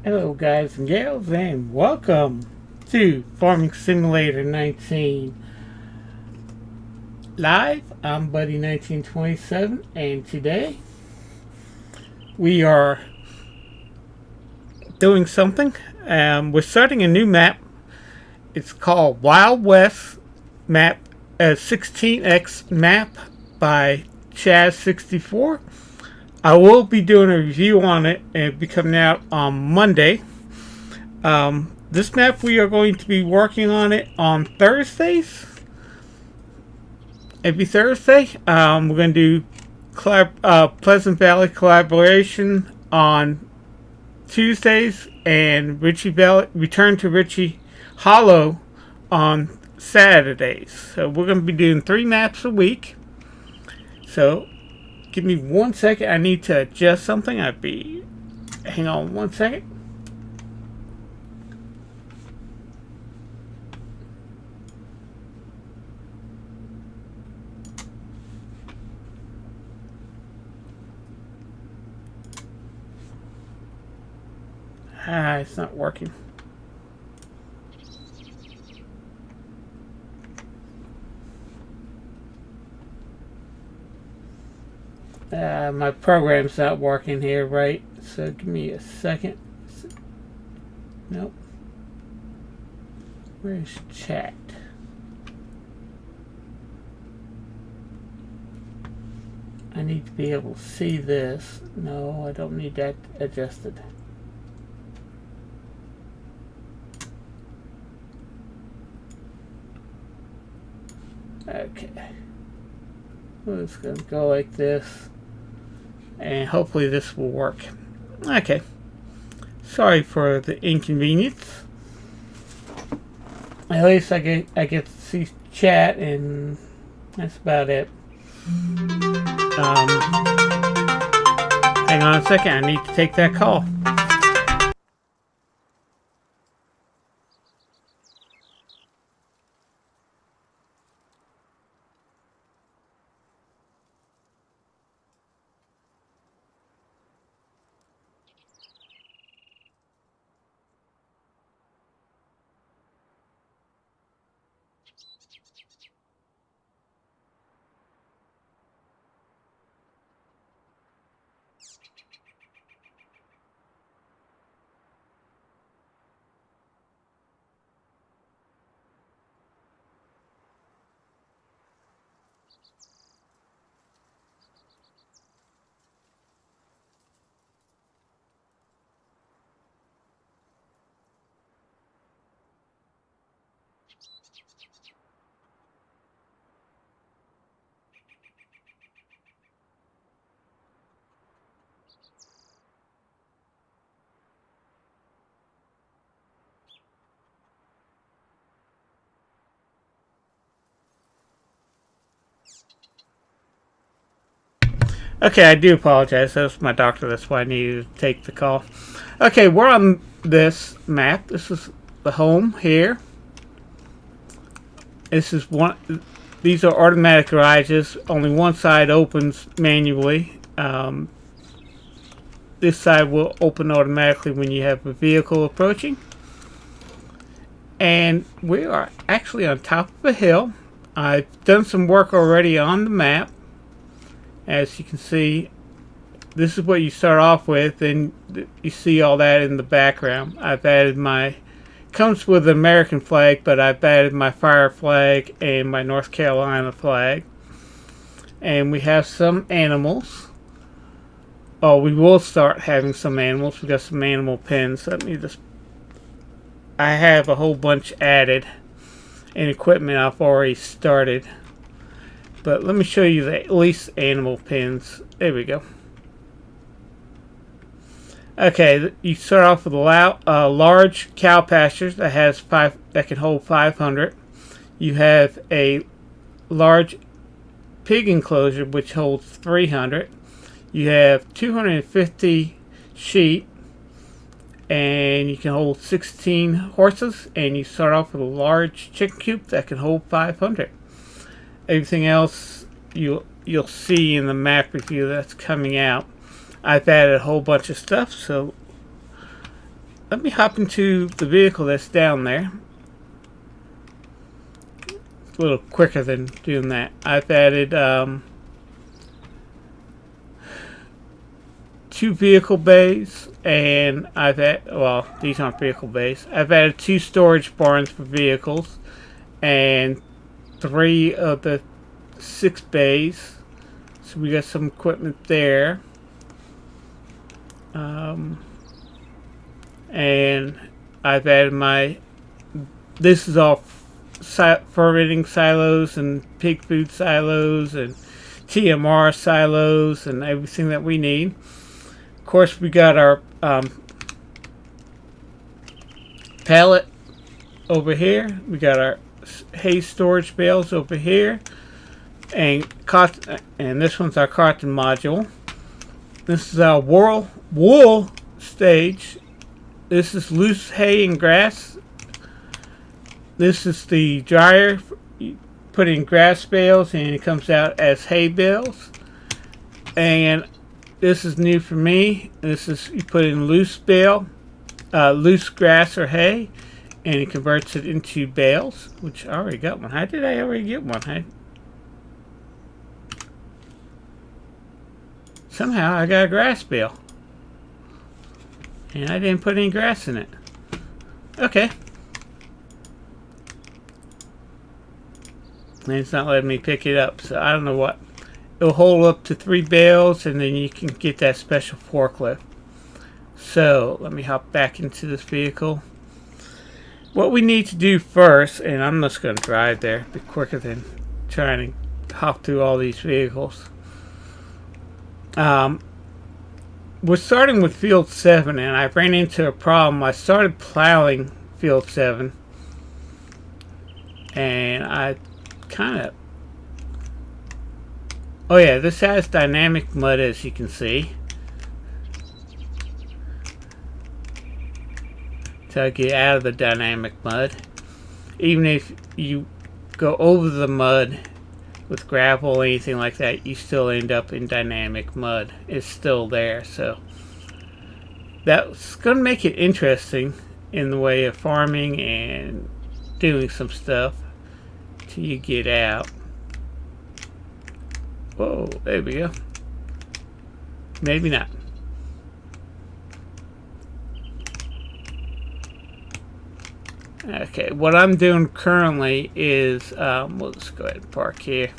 Hello guys and gals, and welcome to Farming Simulator 19 Live. I'm Buddy 1927, and today we are doing something. We're starting a new map. It's called Wild West Map, a 16x map by Chaz64. I will be doing a review on it, and it'll be coming out on Monday. This map, we are going to be working on it on Thursdays. Every Thursday. We're going to do Pleasant Valley Collaboration on Tuesdays, and Return to Ritchie Hollow on Saturdays. So we're going to be doing 3 maps a week. So give me 1 second. I need to adjust something. Hang on 1 second. It's not working. My program's not working here, right? So give me a second. Nope. Where's chat? I need to be able to see this. No, I don't need that adjusted. Okay. Well, it's going to go like this. And hopefully this will work. Okay. Sorry for the inconvenience. At least I get to see chat, and that's about it. Hang on a second. I need to take that call. Okay, I do apologize. That was my doctor. That's why I needed to take the call. Okay, we're on this map. This is the home here. This is one. These are automatic garages. Only one side opens manually. This side will open automatically when you have a vehicle approaching. And we are actually on top of a hill. I've done some work already on the map. As you can see, this is what you start off with, and you see all that in the background. I've added my, comes with an American flag, but I've added my fire flag and my North Carolina flag. And we have some animals. Oh, we will start having some animals. We got some animal pens. Let me just, I have a whole bunch added and equipment I've already started. But let me show you the at least animal pens. There we go. Okay, you start off with a large cow pasture that has that can hold 500. You have a large pig enclosure which holds 300. You have 250 sheep, and you can hold 16 horses, and you start off with a large chicken coop that can hold 500. Everything else you'll see in the map review that's coming out. I've added a whole bunch of stuff, so let me hop into the vehicle that's down there. It's a little quicker than doing that. I've added 2 vehicle bays, and I've added, well, these aren't vehicle bays. I've added 2 storage barns for vehicles, and 3 of the 6 bays. So we got some equipment there. And I've added this is all fermenting silos and pig food silos and TMR silos and everything that we need. Of course, we got our pallet over here. We got our hay storage bales over here, and this one's our cotton module. This is our wool stage. This is loose hay and grass. This is the dryer. You put in grass bales and it comes out as hay bales. And this is new for me. This is, you put in loose grass or hay, and it converts it into bales, which I already got one. How did I already get one? Somehow I got a grass bale, and I didn't put any grass in it. Okay. And it's not letting me pick it up, so I don't know what. It'll hold up to 3 bales, and then you can get that special forklift. So let me hop back into this vehicle. What we need to do first, and I'm just going to drive there, be quicker than trying to hop through all these vehicles. We're starting with field 7, and I ran into a problem. I started plowing field 7, and I kind of, oh yeah, this has dynamic mud, as you can see. To get out of the dynamic mud. Even if you go over the mud with gravel or anything like that, you still end up in dynamic mud. It's still there, so that's going to make it interesting in the way of farming and doing some stuff till you get out. Whoa, there we go. Maybe not. Okay, what I'm doing currently is, let's go ahead and park here,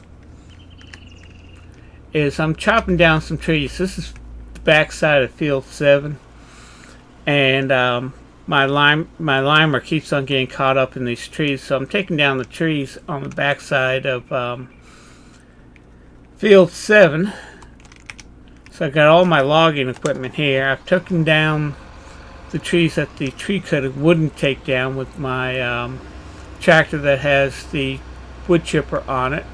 is I'm chopping down some trees. This is the back side of field 7, and my limer keeps on getting caught up in these trees, so I'm taking down the trees on the back side of field 7. So I got all my logging equipment here. I've taken down the trees that the tree cutter wouldn't take down with my tractor that has the wood chipper on it,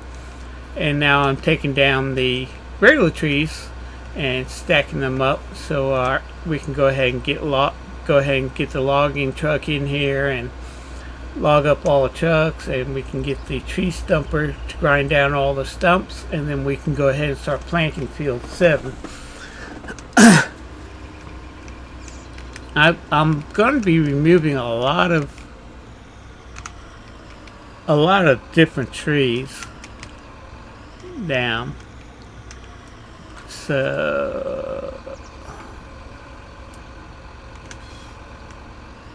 and now I'm taking down the regular trees and stacking them up so we can go ahead and get the logging truck in here and log up all the trucks, and we can get the tree stumper to grind down all the stumps, and then we can go ahead and start planting field 7. I'm going to be removing a lot of different trees down. So,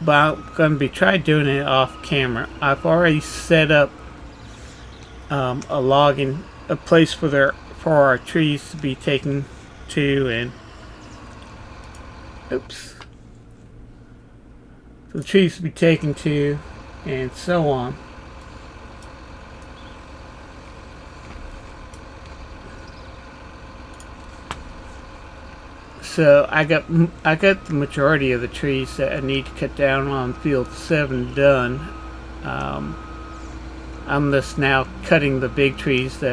but I'm going to be trying doing it off camera. I've already set up a place for our trees to be taken to, and the trees to be taken to, and so on. So I got the majority of the trees that I need to cut down on field 7 done. I'm just now cutting the big trees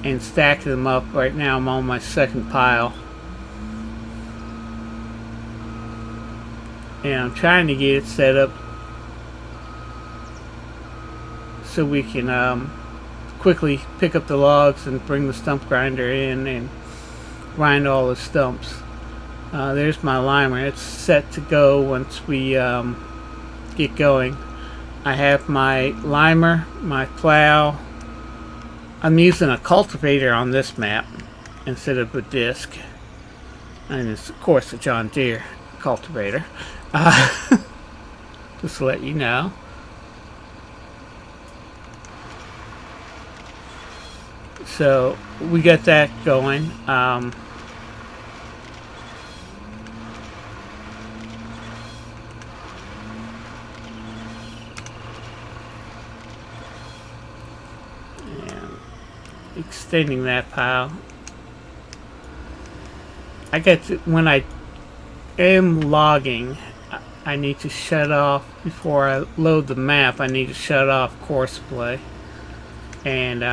and stacking them up. Right now I'm on my second pile, and I'm trying to get it set up so we can quickly pick up the logs and bring the stump grinder in and grind all the stumps. There's my limer. It's set to go once we get going. I have my limer, my plow. I'm using a cultivator on this map instead of a disc, and it's of course a John Deere cultivator. Just to let you know. So we got that going. And extending that pile. When I am logging, I need to shut off, before I load the map, I need to shut off course play and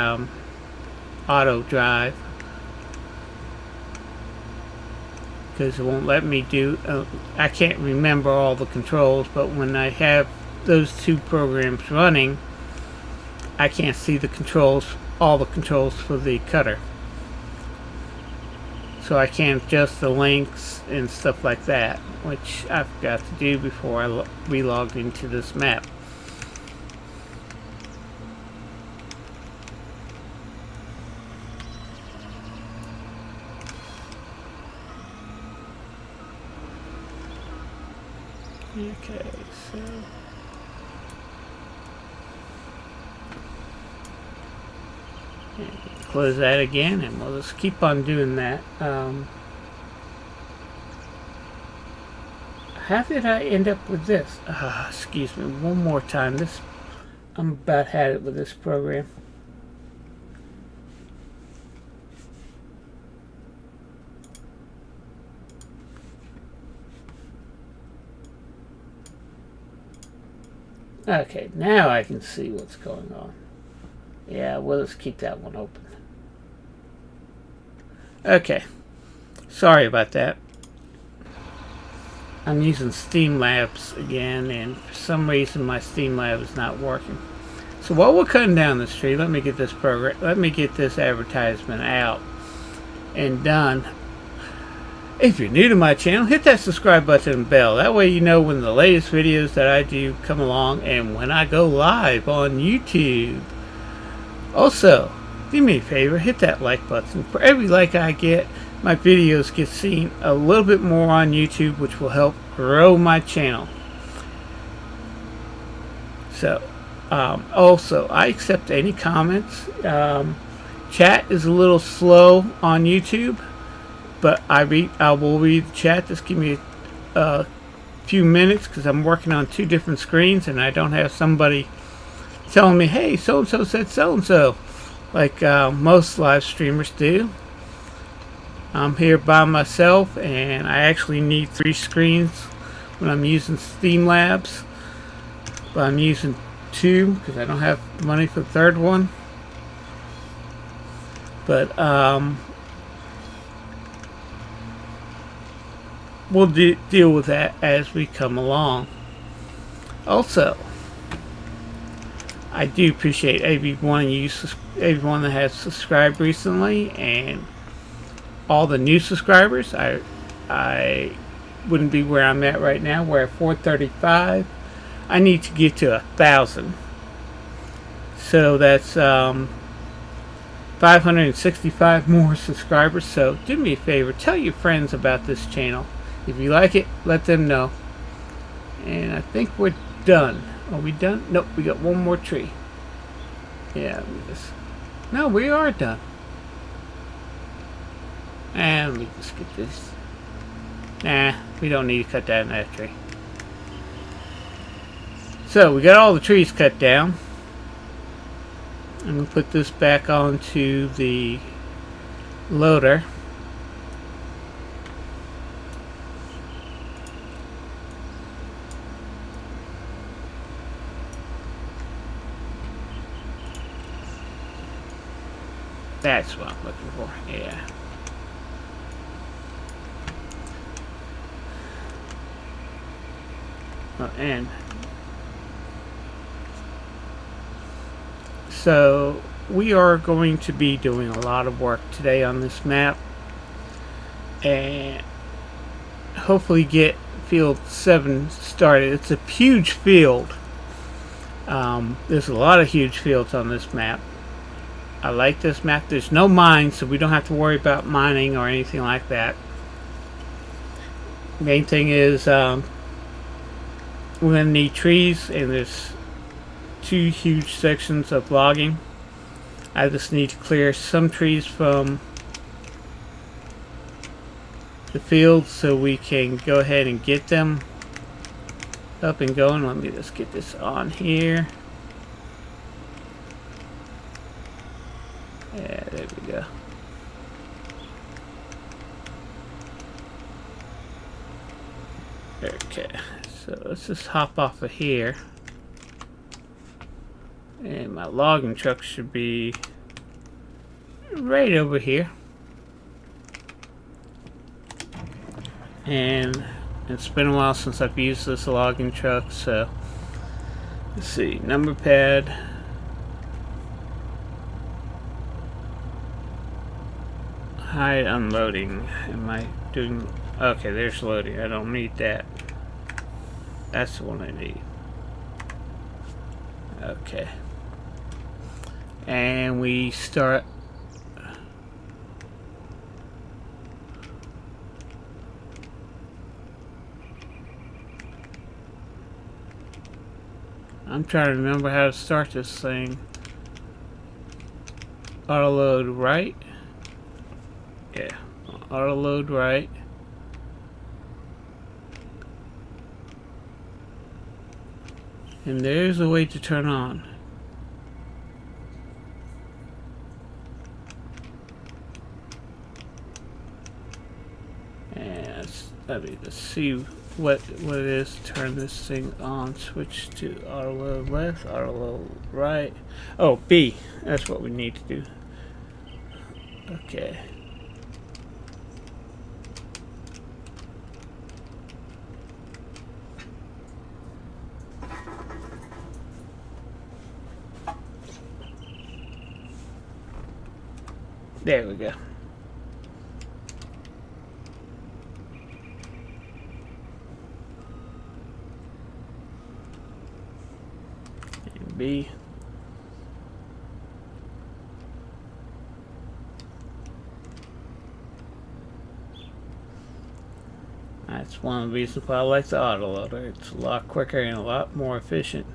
auto drive, because it won't let me do I can't remember all the controls, but when I have those two programs running, I can't see the controls, all the controls for the cutter, so I can't adjust the links and stuff like that, which I forgot to do before I re-logged into this map. Okay, so close that again, and we'll just keep on doing that. How did I end up with this? Excuse me, one more time. I'm about had it with this program. Okay, now I can see what's going on. Yeah, we'll just keep that one open. Okay, sorry about that. I'm using Streamlabs again, and for some reason my Streamlab is not working. So while we're cutting down this tree, let me get this advertisement out and done. If you're new to my channel, hit that subscribe button and bell. That way you know when the latest videos that I do come along and when I go live on YouTube. Also, do me a favor, hit that like button. For every like I get, my videos get seen a little bit more on YouTube, which will help grow my channel. So, also, I accept any comments. Chat is a little slow on YouTube, but I will read the chat. Just give me a few minutes, because I'm working on 2 different screens and I don't have somebody telling me, hey, so and so said so and so, like most live streamers do. I'm here by myself, and I actually need 3 screens when I'm using Streamlabs, but I'm using 2 because I don't have money for the 3rd one. But we'll deal with that as we come along. Also, I do appreciate everyone that has subscribed recently, and all the new subscribers. I wouldn't be where I'm at right now. We're at 435. I need to get to 1,000. So that's 565 more subscribers. So do me a favor, tell your friends about this channel. If you like it, let them know. And I think we're done. Are we done? Nope, we got one more tree. Yeah, no, we are done. And let me just get this. Nah, we don't need to cut down that tree. So we got all the trees cut down. I'm going to put this back onto the loader. That's what I'm looking for, yeah. Oh, and so we are going to be doing a lot of work today on this map, and hopefully get field 7 started. It's a huge field. There's a lot of huge fields on this map. I like this map. There's no mines, so we don't have to worry about mining or anything like that. Main thing is we're going to need trees, and there's 2 huge sections of logging. I just need to clear some trees from the field so we can go ahead and get them up and going. Let me just get this on here. Yeah, there we go. Okay, so let's just hop off of here. And my logging truck should be right over here. And it's been a while since I've used this logging truck, so let's see, number pad. Hide unloading. Am I doing? Okay, there's loading. I don't need that. That's the one I need. Okay. And we start. I'm trying to remember how to start this thing. Auto load right. Yeah, auto load right. And there's a way to turn on. And let me just see what it is. Turn this thing on. Switch to auto load left, auto load right. Oh, B. That's what we need to do. Okay. There we go. And B. That's one of the reasons why I like the autoloader. It's a lot quicker and a lot more efficient.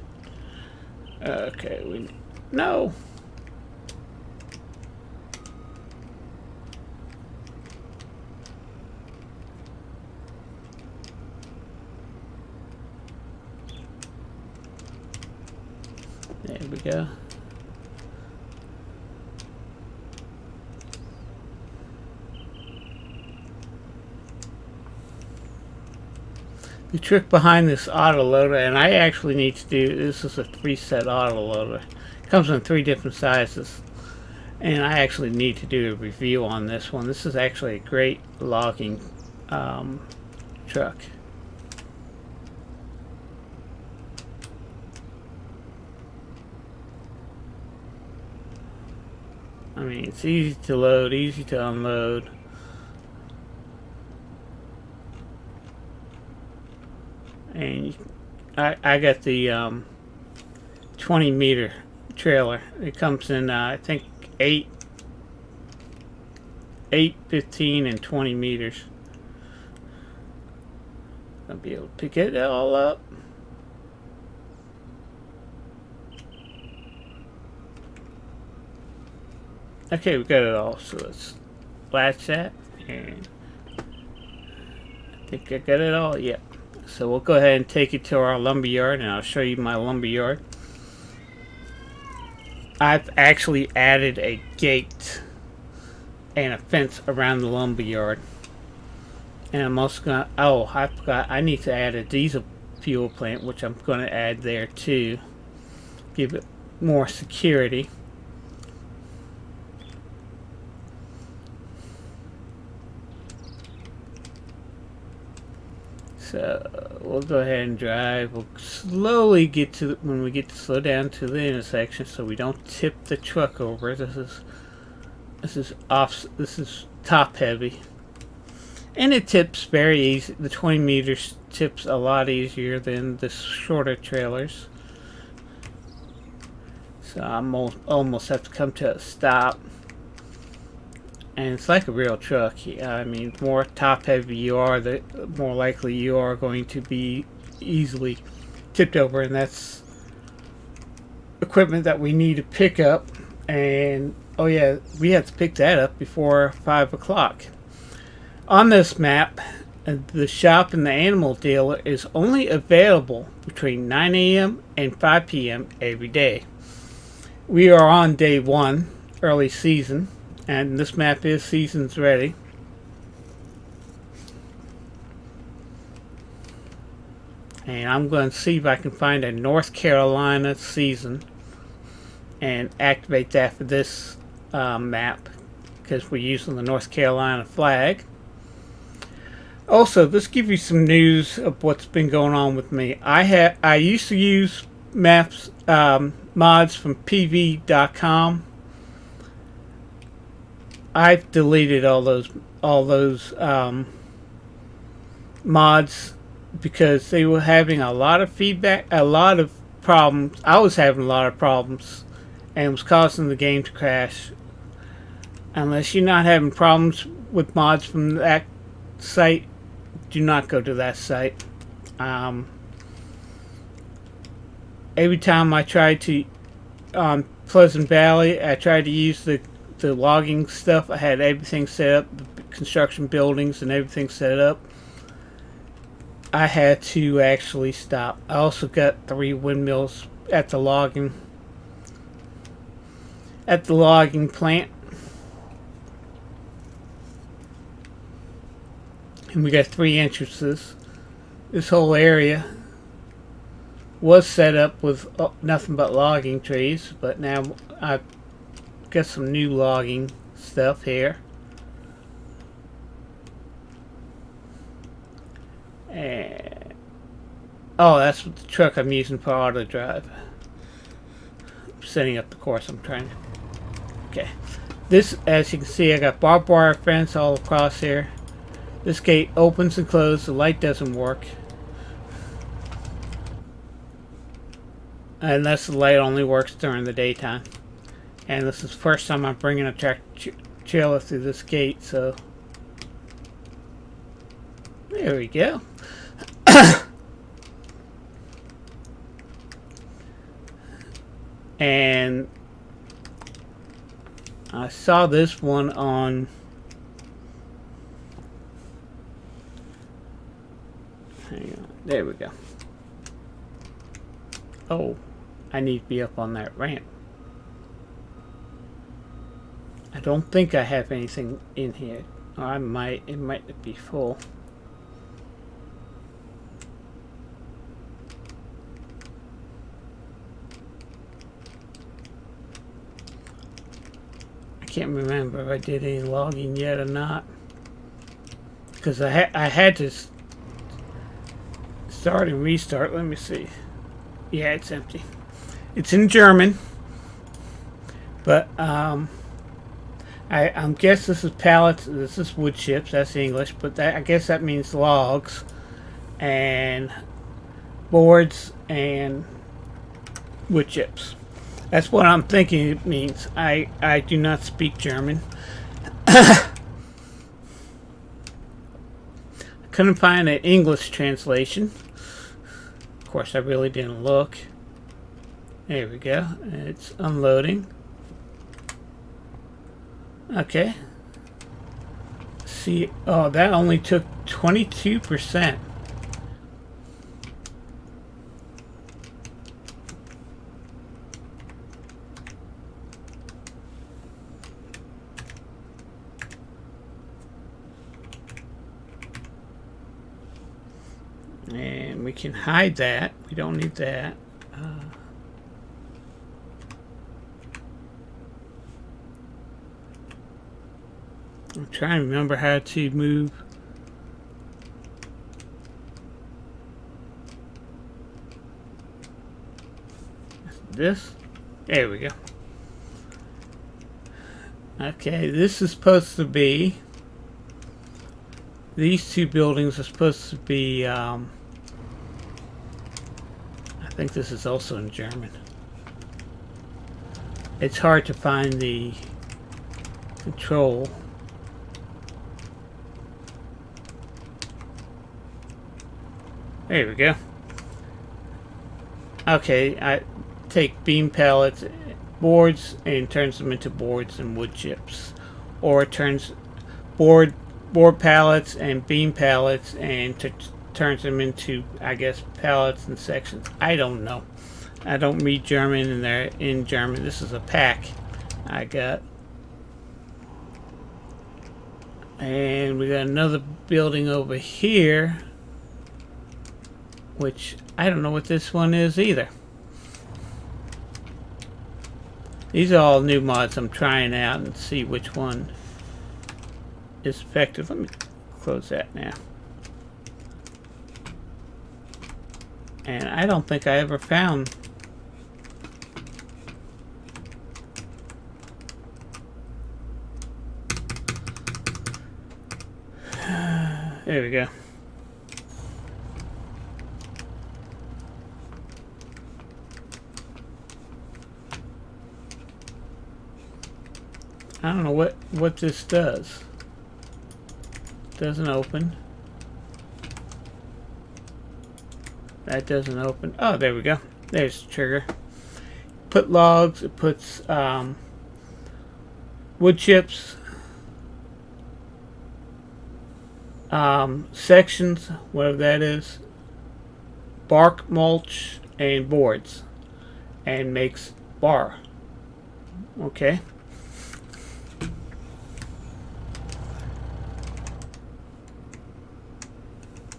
Okay, no. There we go. The trick behind this autoloader, and I actually need to do, this is a 3-set autoloader. It comes in 3 different sizes. And I actually need to do a review on this one. This is actually a great logging truck. I mean, it's easy to load, easy to unload. And I got the 20 meter trailer. It comes in I think 8, 15, and 20 meters. I'll be able to pick it all up. Okay, we got it all. So let's latch that, and I think I got it all. Yep. So we'll go ahead and take it to our lumber yard, and I'll show you my lumber yard. I've actually added a gate and a fence around the lumber yard. And I'm also gonna, oh, I forgot, I need to add a diesel fuel plant, which I'm gonna add there too. Give it more security. So we'll go ahead and drive. We'll slowly get to when we get to slow down to the intersection, so we don't tip the truck over. This is top heavy, and it tips very easy. The 20 meters tips a lot easier than the shorter trailers. So I'm almost have to come to a stop. And it's like a real truck. I mean, the more top heavy you are, the more likely you are going to be easily tipped over. And that's equipment that we need to pick up. And, oh yeah, we have to pick that up before 5 o'clock. On this map, the shop and the animal dealer is only available between 9 a.m. and 5 p.m. every day. We are on day 1, early season. And this map is seasons ready. And I'm going to see if I can find a North Carolina season and activate that for this map, because we're using the North Carolina flag. Also, let's give you some news of what's been going on with me. I used to use maps mods from PV.com. I've deleted all those mods because they were having a lot of feedback, a lot of problems. I was having a lot of problems, and it was causing the game to crash. Unless you're not having problems with mods from that site, do not go to that site. Every time I tried to on Pleasant Valley, I tried to use the logging stuff. I had everything set up, the construction buildings and everything set up. I had to actually stop. I also got 3 windmills at the logging plant, and we got 3 entrances. This whole area was set up with nothing but logging trees, but now I've got some new logging stuff here. And oh, that's what the truck I'm using for auto drive. I'm setting up the course I'm trying to. Okay. This, as you can see, I got barbed wire fence all across here. This gate opens and closes. The light doesn't work. Unless the light only works during the daytime. And this is the first time I'm bringing a trailer through this gate, so there we go. And I saw this one on hang on, there we go. Oh, I need to be up on that ramp. I don't think I have anything in here. Or I might. It might be full. I can't remember if I did any logging yet or not. Because I had to start and restart. Let me see. Yeah, it's empty. It's in German. But, I'm guess this is pallets. This is wood chips. That's English, but I guess that means logs and boards and wood chips. That's what I'm thinking it means. I do not speak German. Couldn't find an English translation. Of course, I really didn't look. There we go. It's unloading. Okay. See, oh, that only took 22%. And we can hide that. We don't need that. I'm trying to remember how to move. This? There we go. Okay, this is supposed to be... These two buildings are supposed to be... I think this is also in German. It's hard to find the control. There we go. Okay, I take beam pallets, boards, and turns them into boards and wood chips. Or it turns board pallets and beam pallets and turns them into, I guess, pallets and sections. I don't know. I don't read German, and they're in German. This is a pack I got. And we got another building over here, which I don't know what this one is either. These are all new mods I'm trying out and see which one is effective. Let me close that now. And I don't think I ever found... There we go. I don't know what this does. Doesn't open. That doesn't open. Oh, there we go. There's the trigger. Put logs. It puts wood chips, sections, whatever that is, bark mulch, and boards, and makes bar. Okay.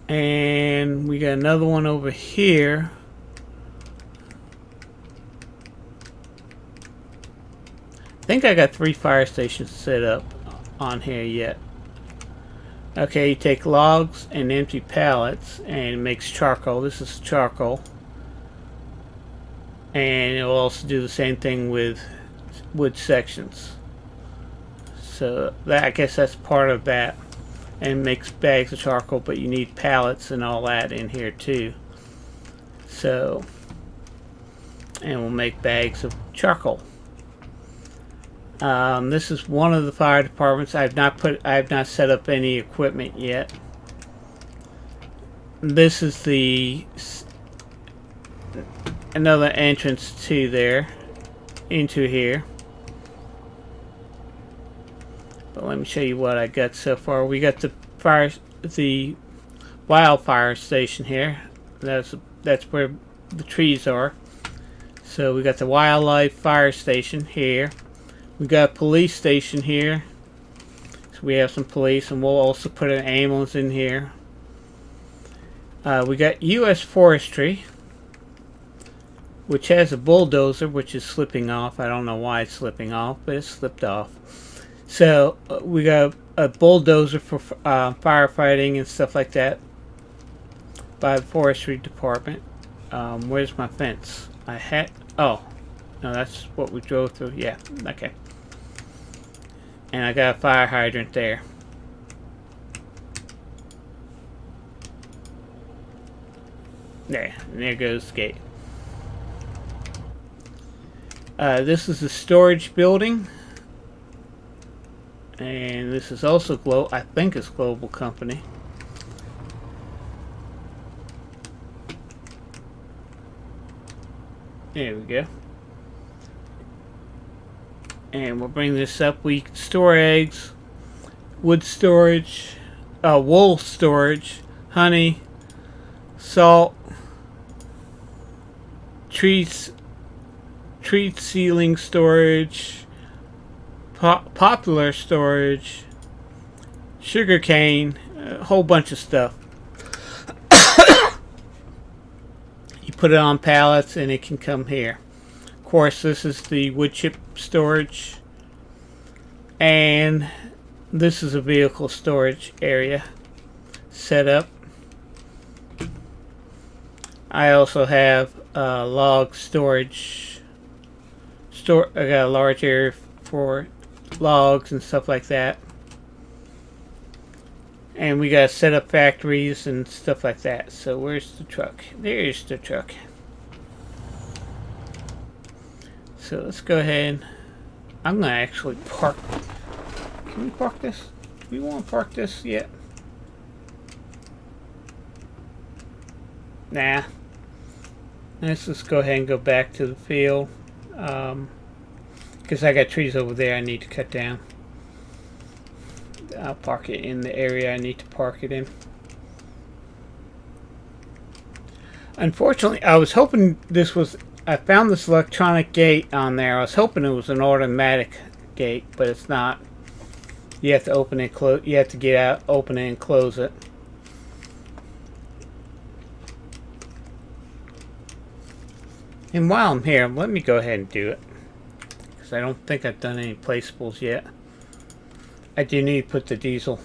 And we got another one over here. I think I got 3 fire stations set up on here yet. Okay, you take logs and empty pallets and it makes charcoal. This is charcoal. And it will also do the same thing with wood sections. So that, I guess that's part of that. And makes bags of charcoal, but you need pallets and all that in here too. So, and we'll make bags of charcoal. This is one of the fire departments. I have not set up any equipment yet. This is the another entrance to there, into here. But let me show you what I got so far. We got the wildfire station here. That's where the trees are. So we got the wildlife fire station here. We got a police station here. So we have some police, and we'll also put an ambulance in here. We got U.S. Forestry, which has a bulldozer, which is slipping off. I don't know why it's slipping off, but it slipped off. So we got a bulldozer for firefighting and stuff like that by the forestry department. Where's my fence? I had... Oh, no, that's what we drove through. Yeah, okay. And I got a fire hydrant there. There goes the gate. This is the storage building. And this is also global. I think it's global company. There we go. And we'll bring this up. We can store eggs, wood storage, wool storage, honey, salt, tree ceiling storage, poplar storage, sugar cane, a whole bunch of stuff. You put it on pallets and it can come here. Of course, this is the wood chip storage, and this is a vehicle storage area set up. I also have log storage. I got a large area for logs and stuff like that. And we got to set up factories and stuff like that. So where's the truck? There's the truck. So let's go ahead. I'm going to actually park. Can we park this? Do we want to park this yet? Nah. Let's just go ahead and go back to the field. Because I got trees over there I need to cut down. I'll park it in the area I need to park it in. Unfortunately, I was hoping this was... I found this electronic gate on there. I was hoping it was an automatic gate, but it's not. You have to open and close. You have to get out, open it, and close it. And while I'm here, let me go ahead and do it, because I don't think I've done any placeables yet. I do need to put the diesel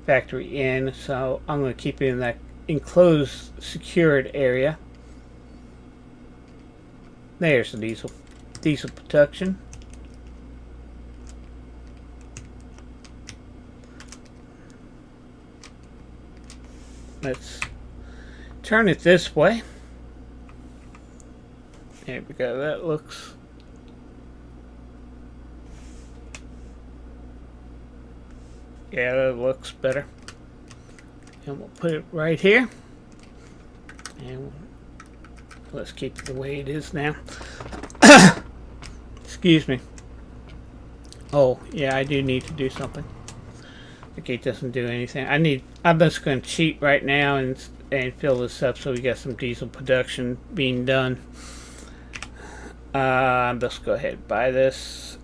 factory in, so I'm going to keep it in that enclosed, secured area. There's the diesel protection. Let's turn it this way. There we go. That looks... yeah, that looks better. And we'll put it right here. And let's keep it the way it is now. Excuse me. Oh, yeah, I do need to do something. The gate doesn't do anything. I'm just going to cheat right now and fill this up so we got some diesel production being done. Let's go ahead and buy this.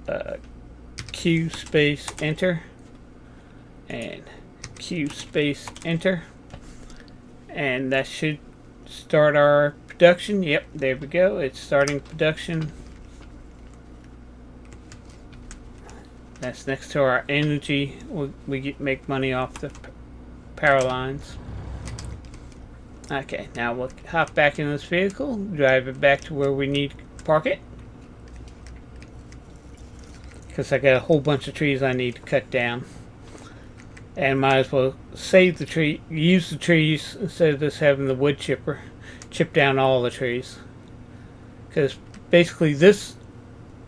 Q space enter. And Q space enter. And that should start our production. Yep, there we go. It's starting production. That's next to our energy. We make money off the power lines. Okay, now we'll hop back in this vehicle, drive it back to where we need to park it. Because I got a whole bunch of trees I need to cut down. And might as well save the tree, use the trees instead of just having the wood chipper chip down all the trees. Because basically the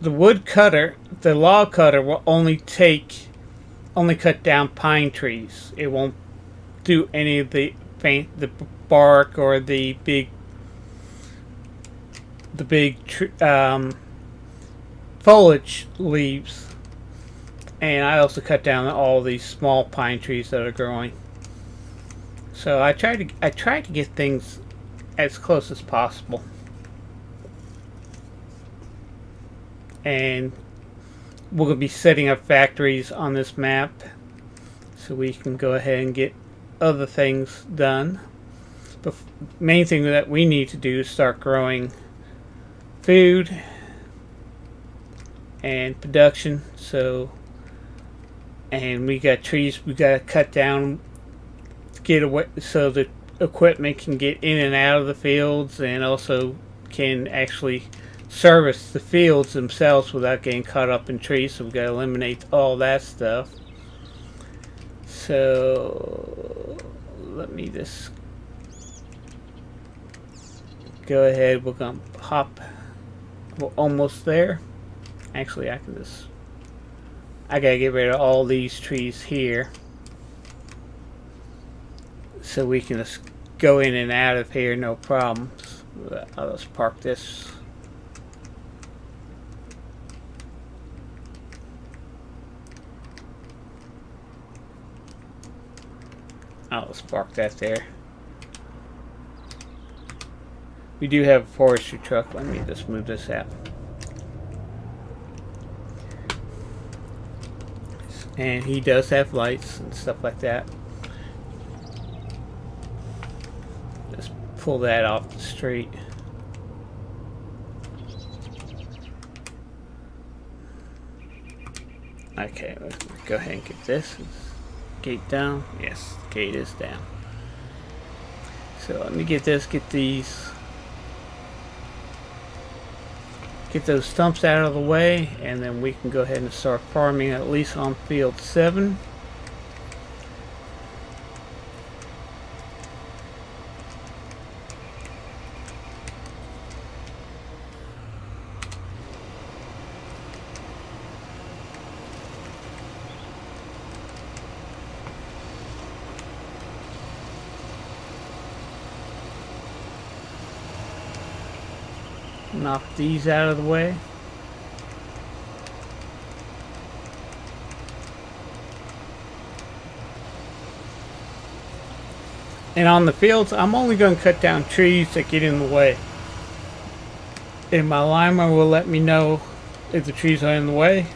wood cutter, the log cutter will only cut down pine trees. It won't do any of the bark or the big foliage leaves. And I also cut down all these small pine trees that are growing. So I try to get things as close as possible. And we're going to be setting up factories on this map so we can go ahead and get other things done. The main thing that we need to do is start growing food and production. And we got trees we got to cut down to get away so the equipment can get in and out of the fields, and also can actually service the fields themselves without getting caught up in trees, so we got to eliminate all that stuff. So let me just go ahead. We're gonna hop. We're almost there. Actually, I gotta get rid of all these trees here, so we can just go in and out of here, no problems. I'll just park this. I'll just park that there. We do have a forestry truck. Let me just move this out. And he does have lights and stuff like that. Just pull that off the street. Okay, let's go ahead and get this. Gate down. Yes, gate is down. So let me get this, get those stumps out of the way, and then we can go ahead and start farming, at least on field 7. Knock these out of the way. And on the fields, I'm only going to cut down trees that get in the way. And my lineman will let me know if the trees are in the way,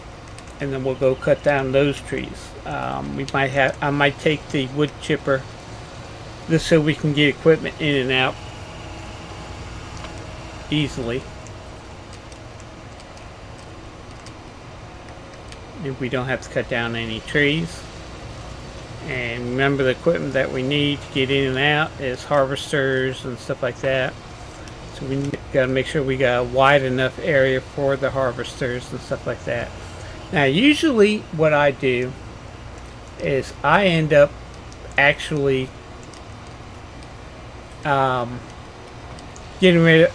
and then we'll go cut down those trees. I might take the wood chipper just so we can get equipment in and out easily. If we don't have to cut down any trees. And remember, the equipment that we need to get in and out is harvesters and stuff like that. So we got to make sure we got a wide enough area for the harvesters and stuff like that. Now usually what I do is I end up actually getting rid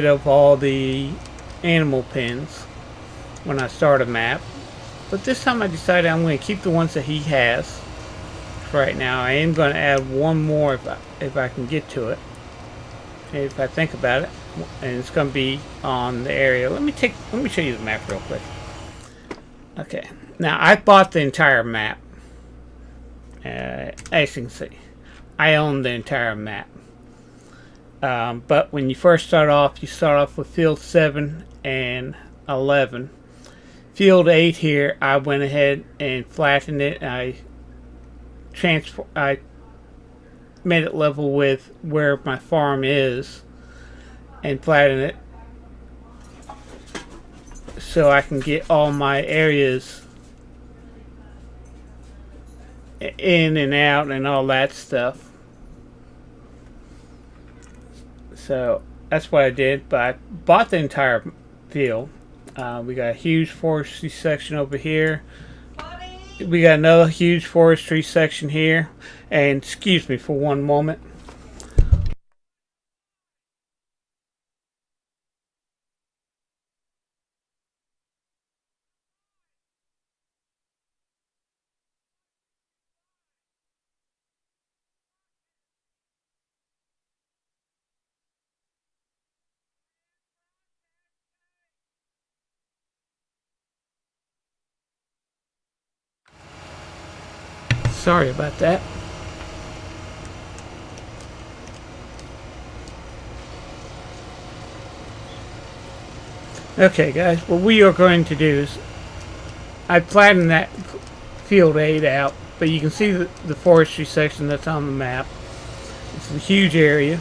of all the animal pens when I start a map. But this time I decided I'm going to keep the ones that he has for right now. I am going to add one more if I can get to it, if I think about it, and it's going to be on the area. Let me show you the map real quick. Okay, now I bought the entire map. As you can see, I own the entire map. But when you first start off, you start off with field 7 and 11. Field 8 here, I went ahead and flattened it. I made it level with where my farm is and flattened it so I can get all my areas in and out and all that stuff. So that's what I did, but I bought the entire field. We got a huge forestry section over here. We got another huge forestry section here. And excuse me for one moment. Sorry about that. Okay guys, what we are going to do is I flattened that field 8 out, but you can see the forestry section that's on the map. It's a huge area,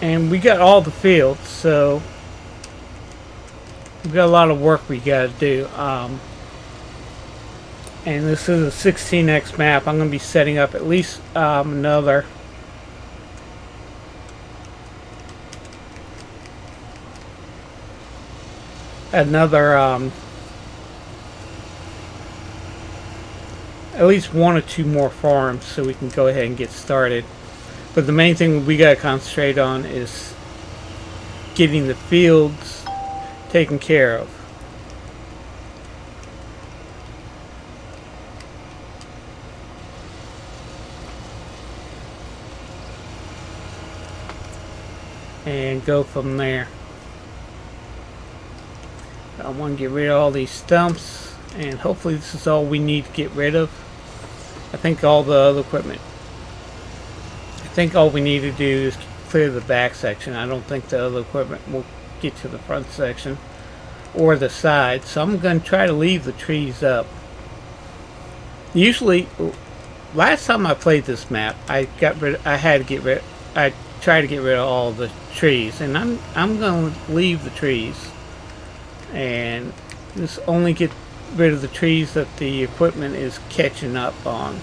and we got all the fields, so we've got a lot of work we got to do. And this is a 16x map. I'm going to be setting up at least another at least one or two more farms so we can go ahead and get started. But the main thing we got to concentrate on is getting the fields taken care of. And go from there. I want to get rid of all these stumps, and hopefully this is all we need to get rid of. I think all the other equipment, I think all we need to do is clear the back section. I don't think the other equipment will get to the front section or the side, so I'm going to try to leave the trees up. Usually, last time I played this map, I tried to get rid of all the trees, and I'm going to leave the trees and just only get rid of the trees that the equipment is catching up on.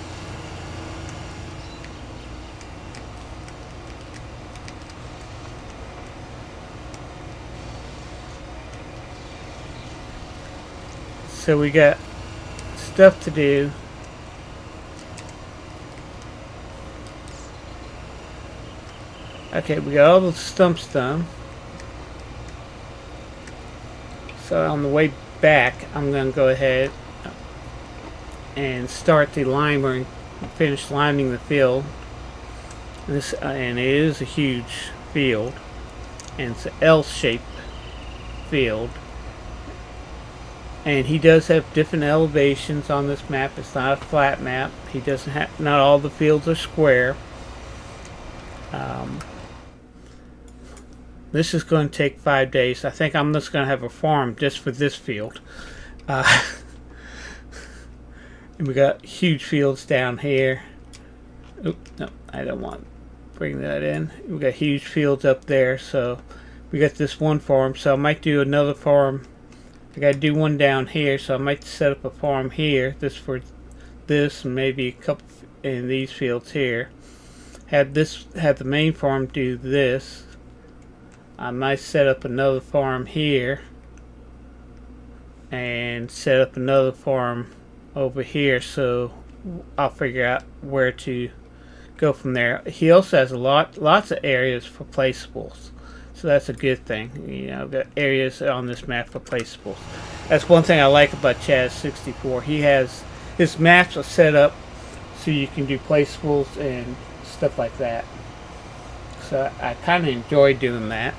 So we got stuff to do. Okay, we got all the stumps done. So on the way back, I'm going to go ahead and start the limer and finish liming the field. And it is a huge field, and it's an L-shaped field. And he does have different elevations on this map. It's not a flat map. He doesn't have, not all the fields are square. This is going to take 5 days. I think I'm just going to have a farm just for this field. And we got huge fields down here. Oop, no, I don't want to bring that in. We got huge fields up there. So we got this one farm. So I might do another farm. I got to do one down here. So I might set up a farm here. This for this, and maybe a couple in these fields here. Have the main farm do this. I might set up another farm here and set up another farm over here, so I'll figure out where to go from there. He also has lots of areas for placeables, so that's a good thing. You know, got areas on this map for placeables. That's one thing I like about Chaz64. He has his maps are set up so you can do placeables and stuff like that. So I kind of enjoy doing that.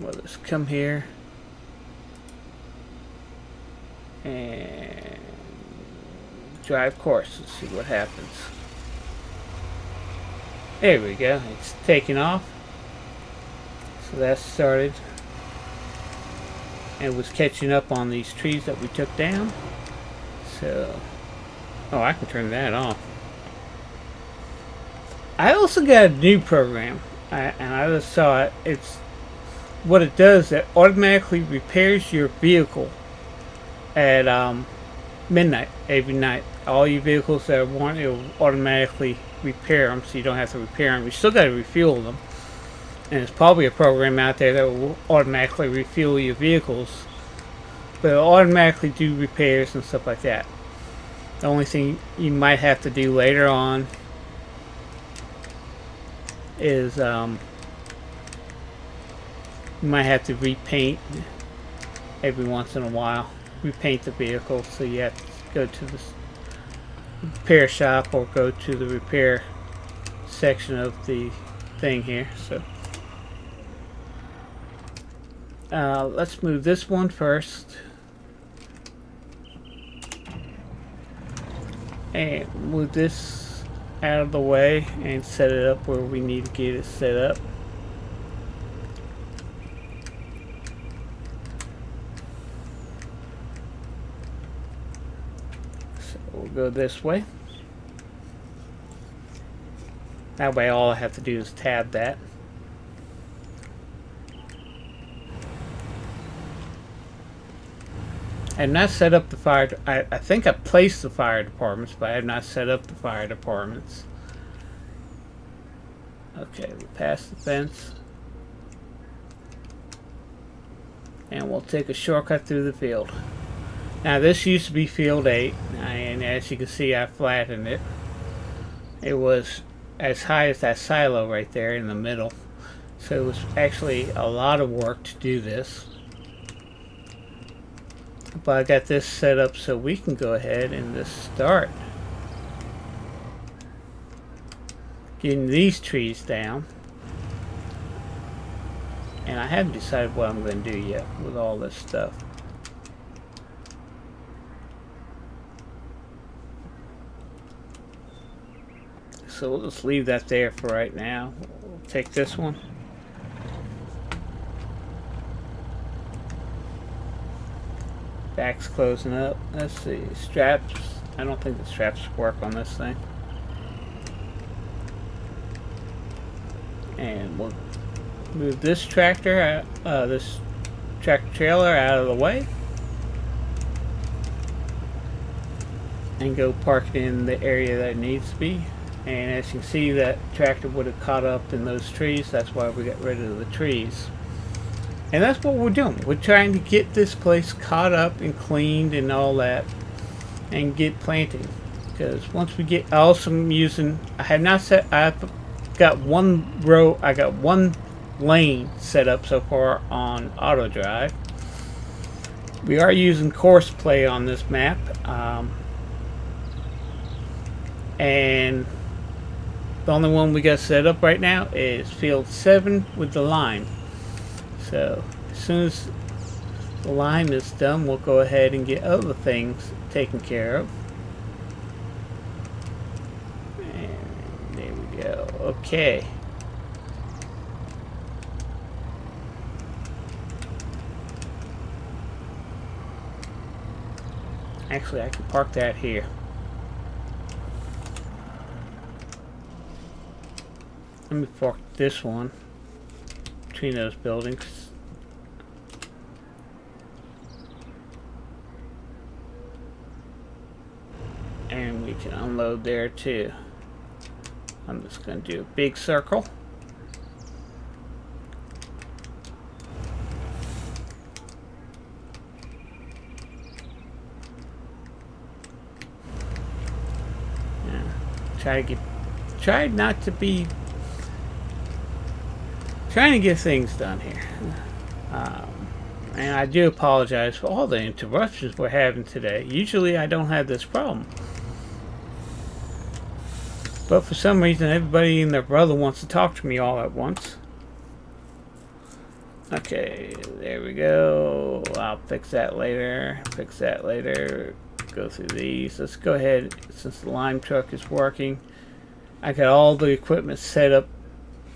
Well, let's come here and drive course. Let's see what happens. There we go. It's taking off. So that started and was catching up on these trees that we took down. So, oh, I can turn that off. I also got a new program, and I just saw it. It's what it does. It automatically repairs your vehicle at midnight every night. All your vehicles that are worn, it will automatically repair them, so you don't have to repair them. You still got to refuel them, and there's probably a program out there that will automatically refuel your vehicles, but it'll automatically do repairs and stuff like that. The only thing you might have to do later on is you might have to repaint every once in a while. Repaint the vehicle, so you have to go to the repair shop or go to the repair section of the thing here. So let's move this one first and move this out of the way and set it up where we need to get it set up. we'll go this way. That way all I have to do is tab that. I have not set up the fire. I think I placed the fire departments, but I have not set up the fire departments. Okay, we passed the fence. And we'll take a shortcut through the field. Now this used to be field 8, and as you can see I flattened it. It was as high as that silo right there in the middle. So it was actually a lot of work to do this. But I got this set up so we can go ahead and just start getting these trees down. And I haven't decided what I'm going to do yet with all this stuff. So we'll just leave that there for right now. We'll take this one. Back's closing up. Let's see. Straps. I don't think the straps work on this thing. And we'll move this tractor, this tractor trailer out of the way. And go park it in the area that it needs to be. And as you can see, that tractor would have caught up in those trees. That's why we got rid of the trees. And that's what we're doing. We're trying to get this place caught up and cleaned and all that, and get planting. Because once we get, also I'm using, I have not set, I've got one row, I got one lane set up so far on auto drive. We are using course play on this map, and the only one we got set up right now is field 7 with the lime. So as soon as the lime is done, we'll go ahead and get other things taken care of. And there we go. Okay. Actually, I can park that here. Let me park this one between those buildings. And we can unload there too. I'm just going to do a big circle. Yeah. Try not to be trying to get things done here. And I do apologize for all the interruptions we're having today. Usually I don't have this problem. But for some reason everybody and their brother wants to talk to me all at once. Okay, there we go. I'll fix that later. Fix that later. Go through these. Let's go ahead, since the lime truck is working. I got all the equipment set up,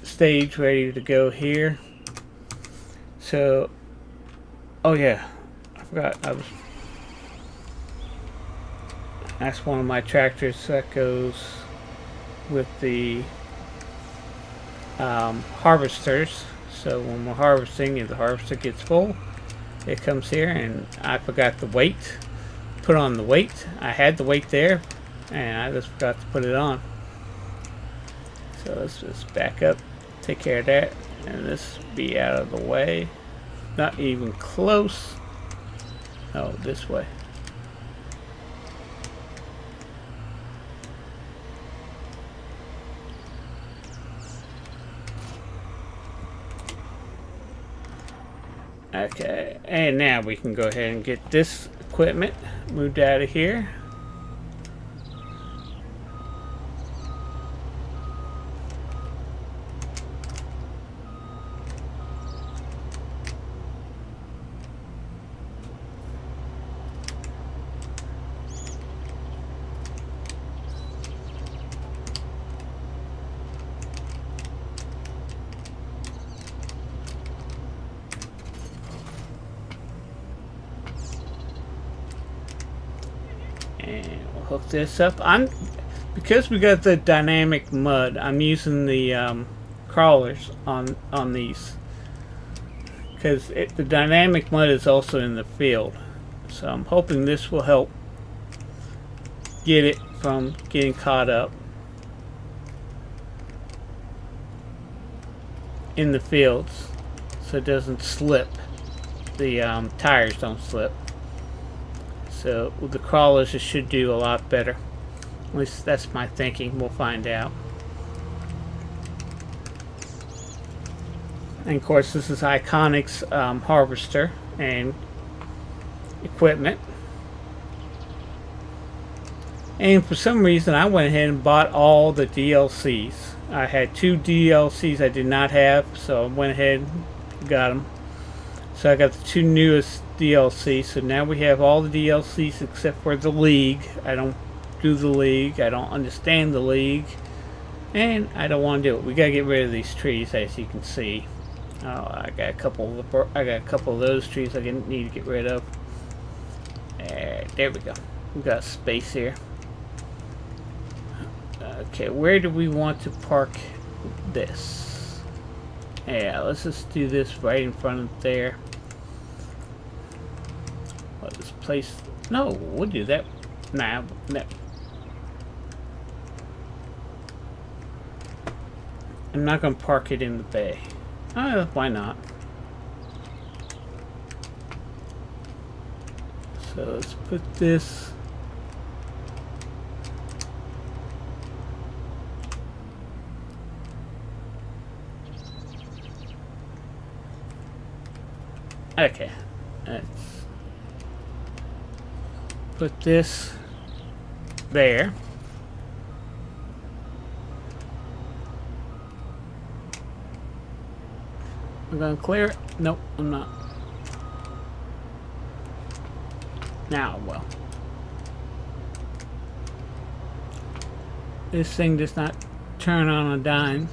stage ready to go here. So, oh yeah, I forgot, that's one of my tractors that goes with the harvesters. So when we're harvesting, if the harvester gets full, it comes here. And I forgot the weight, put on the weight. I had the weight there and I just forgot to put it on. So let's just back up, take care of that, and this be out of the way. Not even close. Oh, this way. Okay, and now we can go ahead and get this equipment moved out of here. And we'll hook this up. Because we got the dynamic mud, I'm using the crawlers on these, because the dynamic mud is also in the field. So I'm hoping this will help get it from getting caught up in the fields, so it doesn't slip. The tires don't slip. So with the crawlers, it should do a lot better. At least that's my thinking. We'll find out. And of course, this is Iconic's harvester and equipment. And for some reason, I went ahead and bought all the DLCs. I had 2 DLCs I did not have, so I went ahead and got them. So I got the 2 newest DLCs. So now we have all the DLCs except for the League. I don't do the League. I don't understand the League, and I don't want to do it. We gotta get rid of these trees, as you can see. Oh, I got a couple of those trees I need to get rid of. There we go. We got space here. Okay, where do we want to park this? Yeah, let's just do this right in front of there. What, this place? No, we'll do that. Nah, no. I'm not going to park it in the bay. Why not? So let's put this. Okay, let's put this there. I'm gonna clear it. Nope, I'm not. Now, well, this thing does not turn on a dime.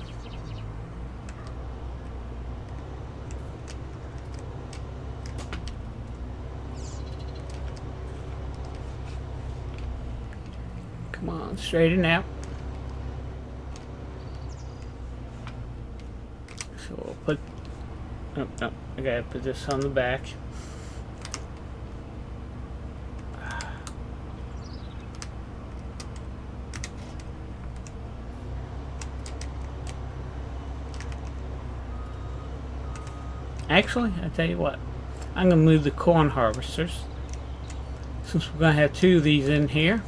Come on, straighten out. So we'll put. Oh, no, I gotta put this on the back. Actually, I tell you what, I'm gonna move the corn harvesters, since we're gonna have 2 of these in here.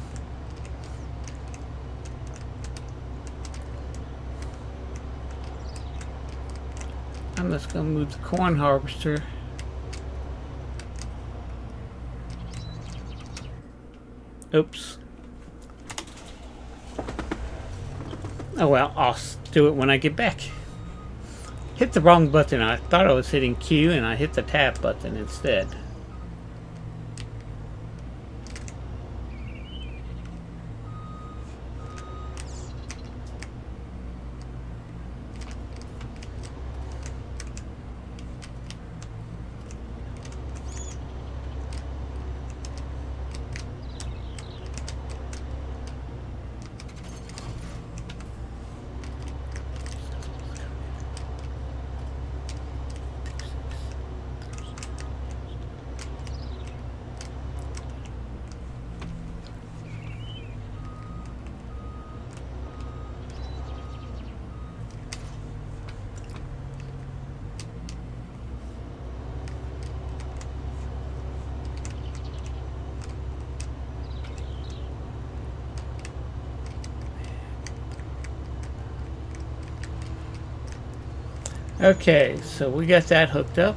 I'm just going to move the corn harvester. Oops. Oh well, I'll do it when I get back. Hit the wrong button. I thought I was hitting Q and I hit the tab button instead. Okay, so we got that hooked up.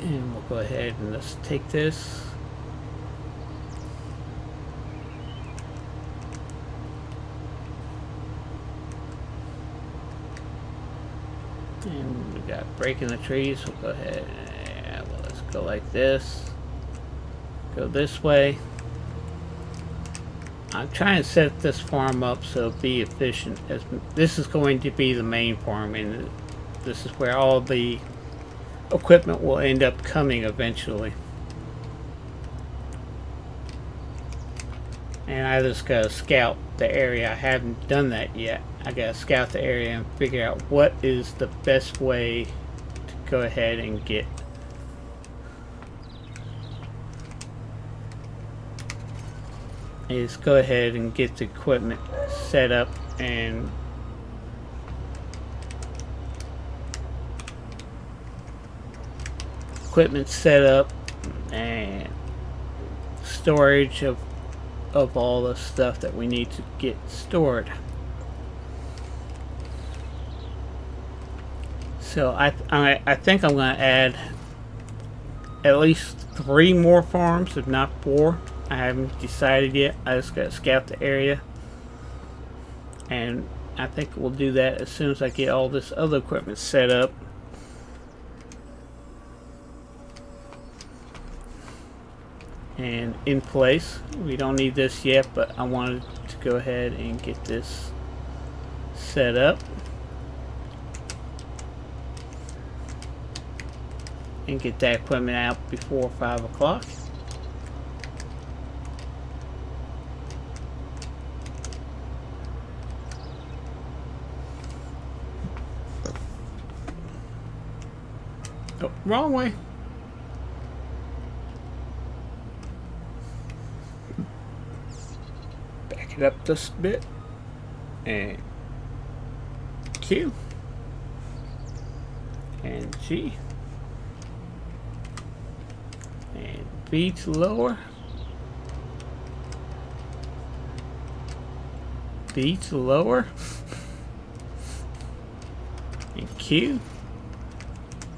And we'll go ahead and let's take this. And we got breaking the trees. We'll go ahead and well, let's go like this. Go this way. I'm trying to set this farm up so it'll be efficient. As this is going to be the main farm, and this is where all the equipment will end up coming eventually. And I just gotta scout the area. I haven't done that yet. I gotta scout the area and figure out what is the best way to go ahead and get the equipment set up and and storage of all the stuff that we need to get stored. So I think I'm going to add at least 3 more farms, if not 4. I haven't decided yet. I just got to scout the area, and I think we'll do that as soon as I get all this other equipment set up. And in place. We don't need this yet, but I wanted to go ahead and get this set up and get that equipment out before 5 o'clock. Oh, wrong way. Up this bit and Q and G and V to lower, V to lower, and Q,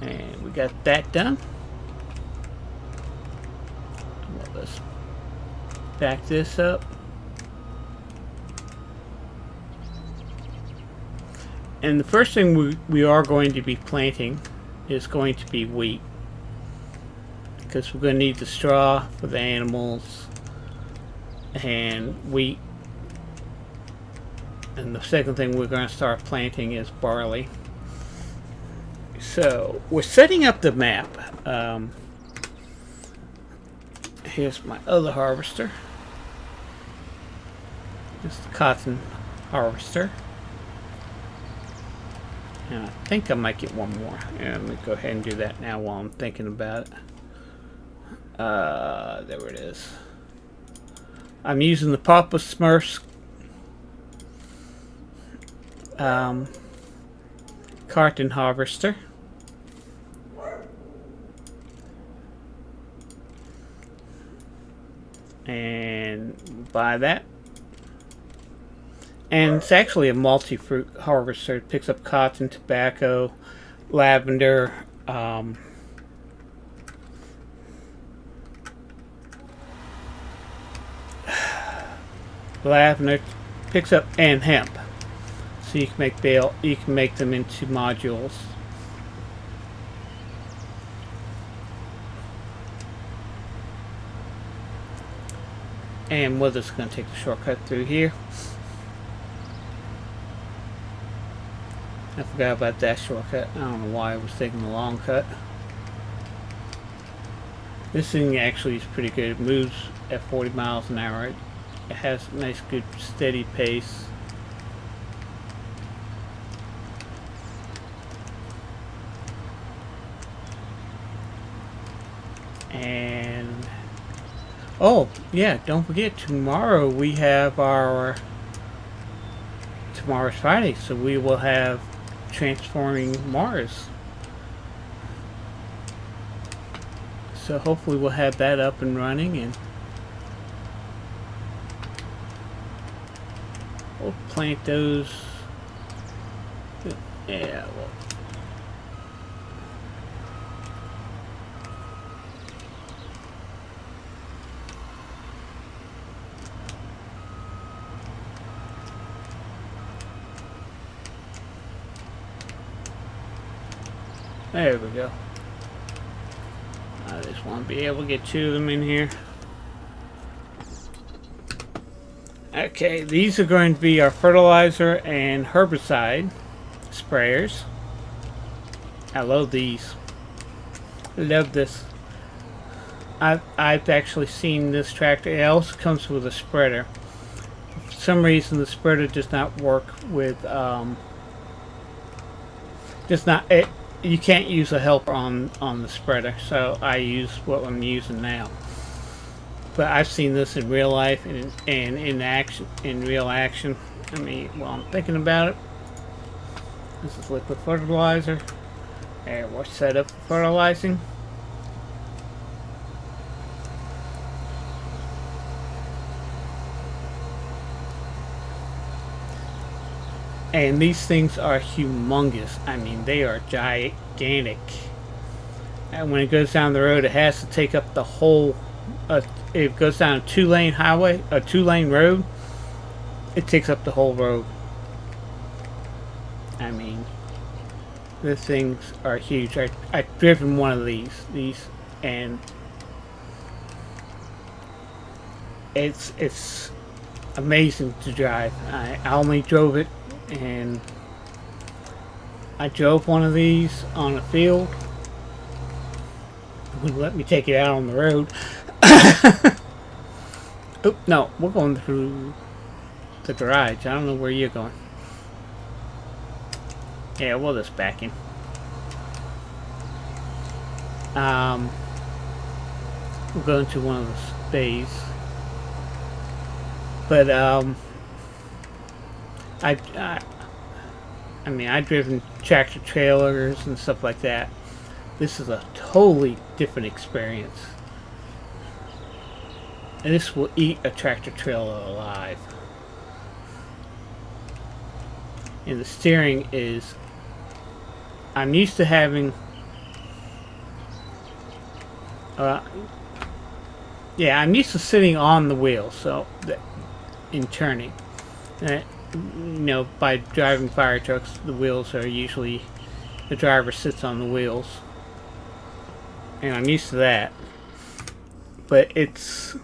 and we got that done. Let's back this up. And the first thing we are going to be planting is going to be wheat, because we're going to need the straw for the animals and wheat. And the second thing we're going to start planting is barley. So we're setting up the map. Here's my other harvester. It's the cotton harvester. And I think I might get one more. Yeah, let me go ahead and do that now while I'm thinking about it. There it is. I'm using the Papa Smurfs carton harvester. And buy that. And it's actually a multi-fruit harvester. It picks up cotton, tobacco, lavender, picks up, and hemp. So you can make you can make them into modules. And we're just going to take the shortcut through here. I forgot about that shortcut. I don't know why I was taking the long cut. This thing actually is pretty good. It moves at 40 miles an hour. It has a nice, good, steady pace. And oh yeah, don't forget, tomorrow we have tomorrow's Friday, so we will have Transforming Mars. So hopefully we'll have that up and running, and we'll plant those. Yeah, well, there we go. I just want to be able to get 2 of them in here. Okay, these are going to be our fertilizer and herbicide sprayers. I love these. I love this. I've actually seen this tractor. It also comes with a spreader. For some reason, the spreader does not work with just not it. You can't use a helper on the spreader, so I use what I'm using now. But I've seen this in real life and in action, in real action. I mean, while I'm thinking about it, this is liquid fertilizer, and we're set up for fertilizing. And these things are humongous. I mean, they are gigantic. And when it goes down the road, it has to take up the whole. If it goes down a 2-lane highway, a 2-lane road, it takes up the whole road. I mean, the things are huge. I've driven one of these, and it's amazing to drive. I only drove it. And I drove one of these on a field. It wouldn't let me take it out on the road. Oop, no, we're going through the garage. I don't know where you're going. Yeah, we'll just back in. We'll go into one of the bays. But I mean, I've driven tractor trailers and stuff like that. This is a totally different experience. And this will eat a tractor trailer alive. And the steering is... I'm used to having... yeah, I'm used to sitting on the wheel, so... in turning. You know, by driving fire trucks, the wheels are usually... the driver sits on the wheels. And I'm used to that. But it's...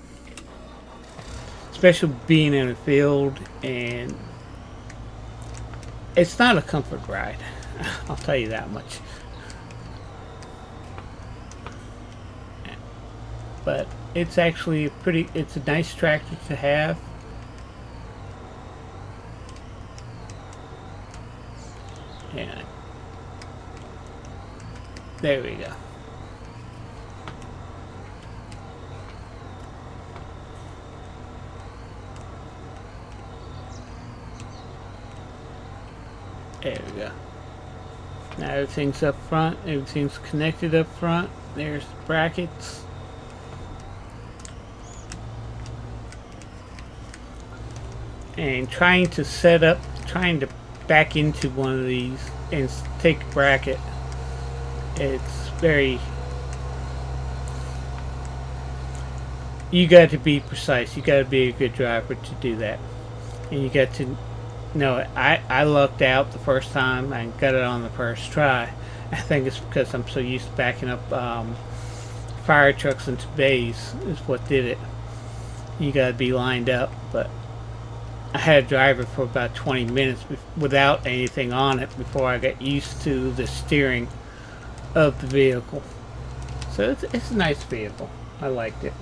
especially being in a field, and... it's not a comfort ride. I'll tell you that much. But it's actually a pretty... it's a nice tractor to have. Yeah. There we go. There we go. Now everything's up front. Everything's connected up front. There's the brackets. And trying to back into one of these and take a bracket, it's very... you got to be precise. You got to be a good driver to do that. And you got to know it. I lucked out the first time and got it on the first try. I think it's because I'm so used to backing up fire trucks into bays is what did it. You got to be lined up, but I had a driver for about 20 minutes without anything on it before I got used to the steering of the vehicle. So it's a nice vehicle. I liked it.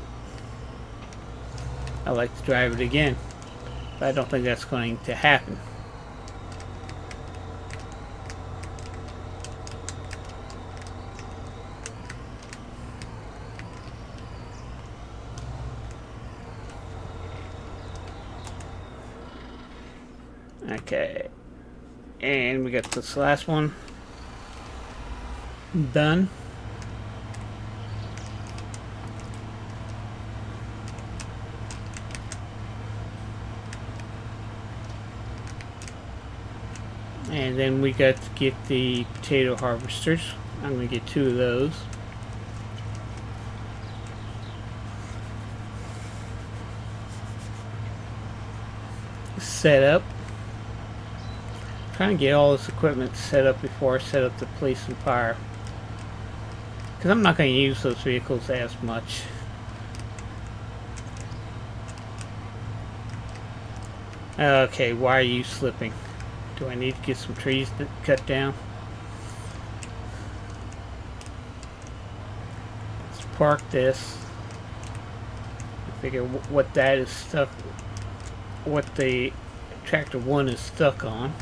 I like to drive it again, but I don't think that's going to happen. Okay, and we got this last one done. And then we got to get the potato harvesters. I'm going to get 2 of those. Set up. Trying to get all this equipment set up before I set up the police and fire, because I'm not going to use those vehicles as much. Okay, why are you slipping? Do I need to get some trees cut down? park this. I figure what that is stuck, what the tractor 1 is stuck on.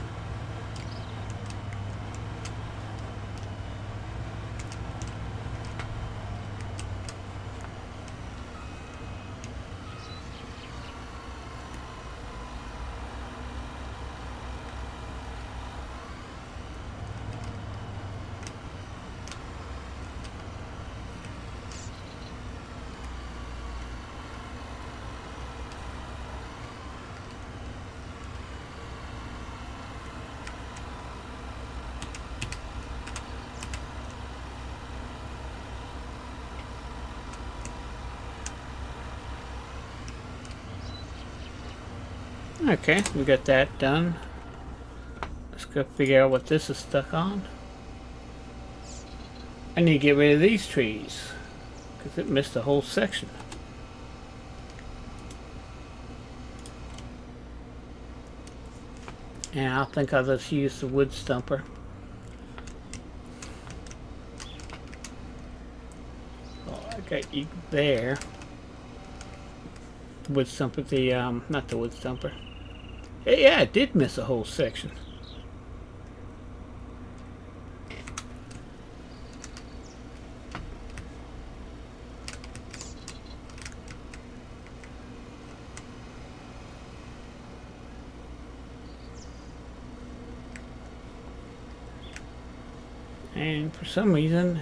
Okay, we got that done. Let's go figure out what this is stuck on. I need to get rid of these trees because it missed a whole section. And I think I'll just use the wood stumper. Oh, I got you there. Wood stumper, not the wood stumper. Yeah, it did miss a whole section. And for some reason,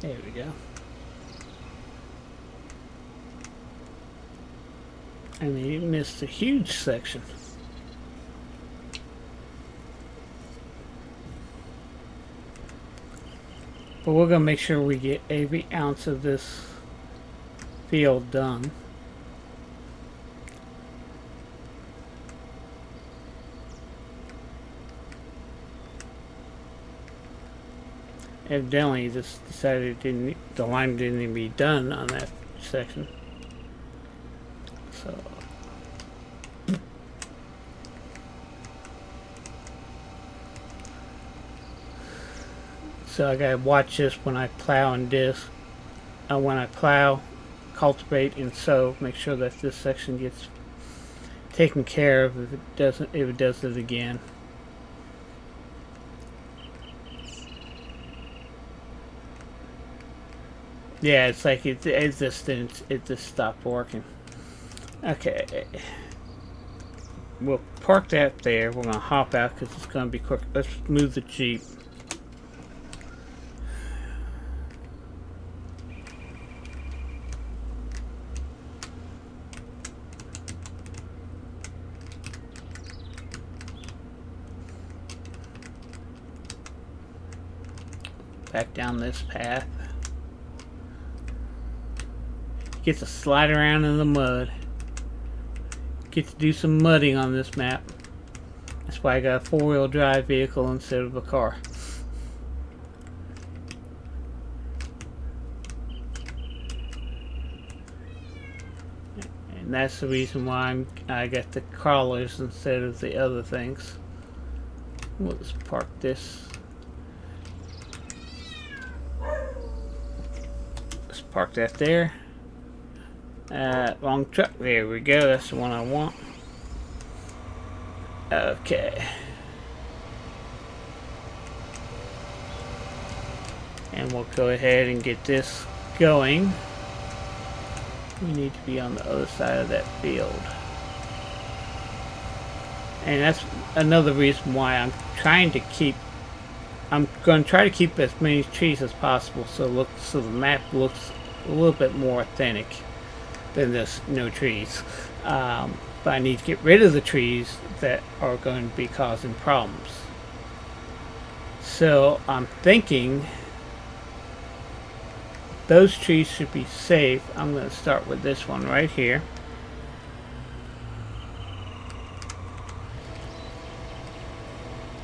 there we go. And they missed a huge section. But we're going to make sure we get every ounce of this field done. Evidently, just decided the line didn't even be done on that section. So I gotta watch this when I plow and disc. When I plow, cultivate, and sow, make sure that this section gets taken care of if it does it again. Yeah, it's like it just stopped working. Okay, we'll park that there. We're gonna hop out because it's gonna be quick. Let's move the Jeep. Back down this path. Get to slide around in the mud. Get to do some mudding on this map. That's why I got a four-wheel drive vehicle instead of a car. And that's the reason why I got the crawlers instead of the other things. We'll just park this. Let's park that there. Wrong truck. There we go. That's the one I want. Okay. And we'll go ahead and get this going. We need to be on the other side of that field. And that's another reason why I'm going to try to keep as many trees as possible so the map looks a little bit more authentic than there's no trees. But I need to get rid of the trees that are going to be causing problems. So I'm thinking those trees should be safe. I'm going to start with this one right here.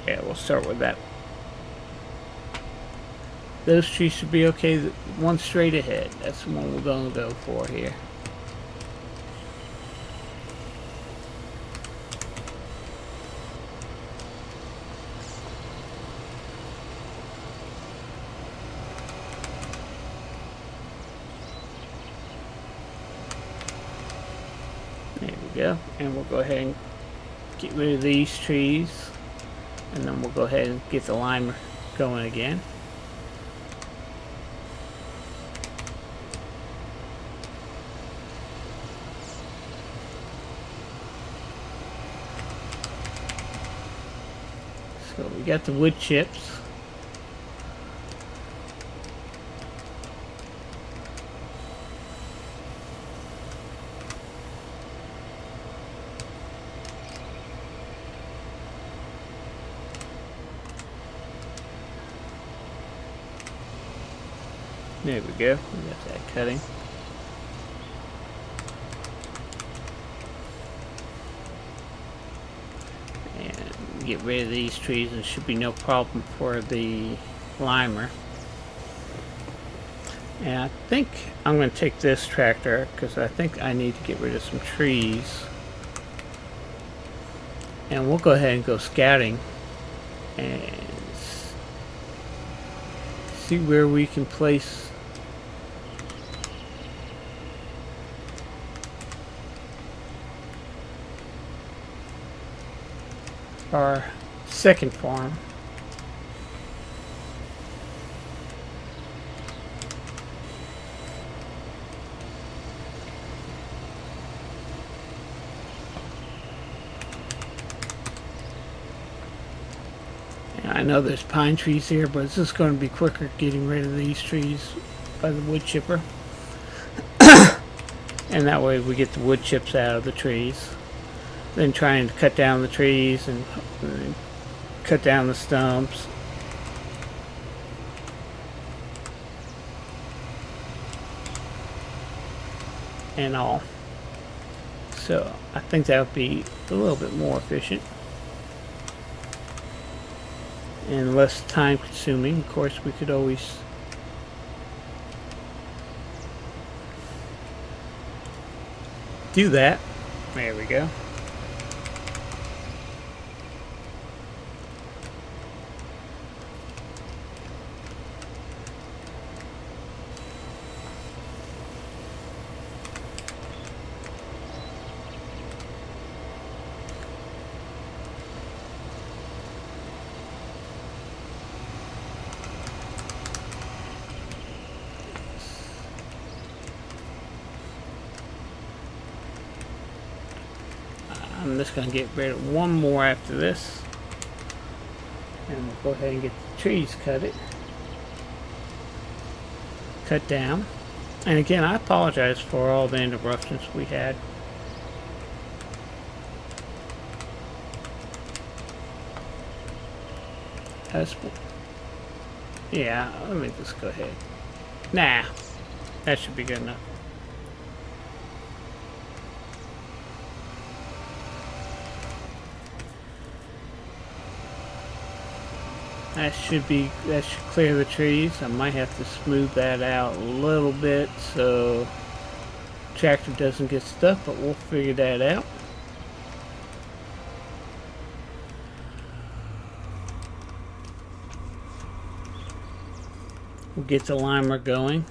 Yeah, we'll start with that. Those trees should be okay. One straight ahead. That's the one we're going to go for here. go. And we'll go ahead and get rid of these trees. And then we'll go ahead and get the limer going again. So we got the wood chips. There we go. We got that cutting. And get rid of these trees, and it should be no problem for the limer. And I think I'm going to take this tractor because I think I need to get rid of some trees. And we'll go ahead and go scouting and see where we can place our second farm. And I know there's pine trees here, but it's just going to be quicker getting rid of these trees by the wood chipper. And that way we get the wood chips out of the trees. Then trying to cut down the trees and cut down the stumps. And all. So I think that would be a little bit more efficient. And less time consuming. Of course, we could always do that. There we go. I'm just going to get rid of one more after this. And we'll go ahead and get the trees cut down. And again, I apologize for all the interruptions we had. Yeah, let me just go ahead. Nah, that should be good enough. That should clear the trees. I might have to smooth that out a little bit so the tractor doesn't get stuck, but we'll figure that out. We'll get the limer going.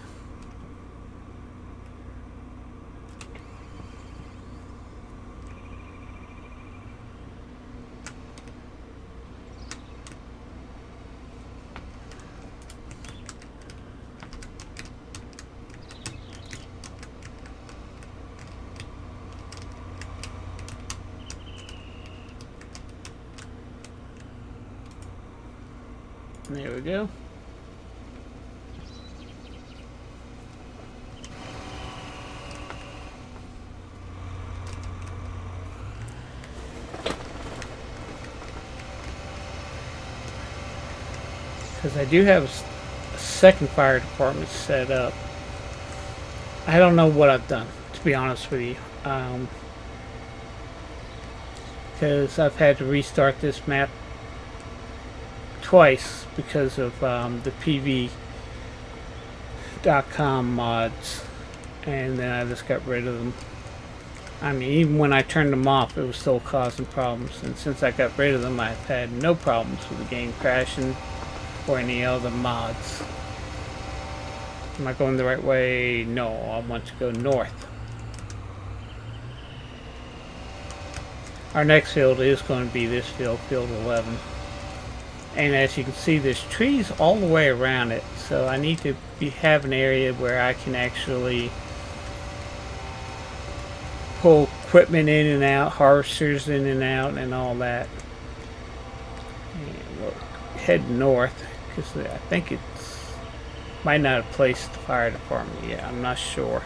There we go. Because I do have a second fire department set up. I don't know what I've done, to be honest with you. Because I've had to restart this map twice because of the PV.com mods, and then I just got rid of them. I mean, even when I turned them off, it was still causing problems, and since I got rid of them, I've had no problems with the game crashing or any other mods. Am I going the right way? No, I want to go north. Our next field is going to be this field, field 11. And as you can see, there's trees all the way around it, so I need to have an area where I can actually pull equipment in and out, harvesters in and out, and all that. And we'll head north, because I think it's might not have placed the fire department yet. I'm not sure.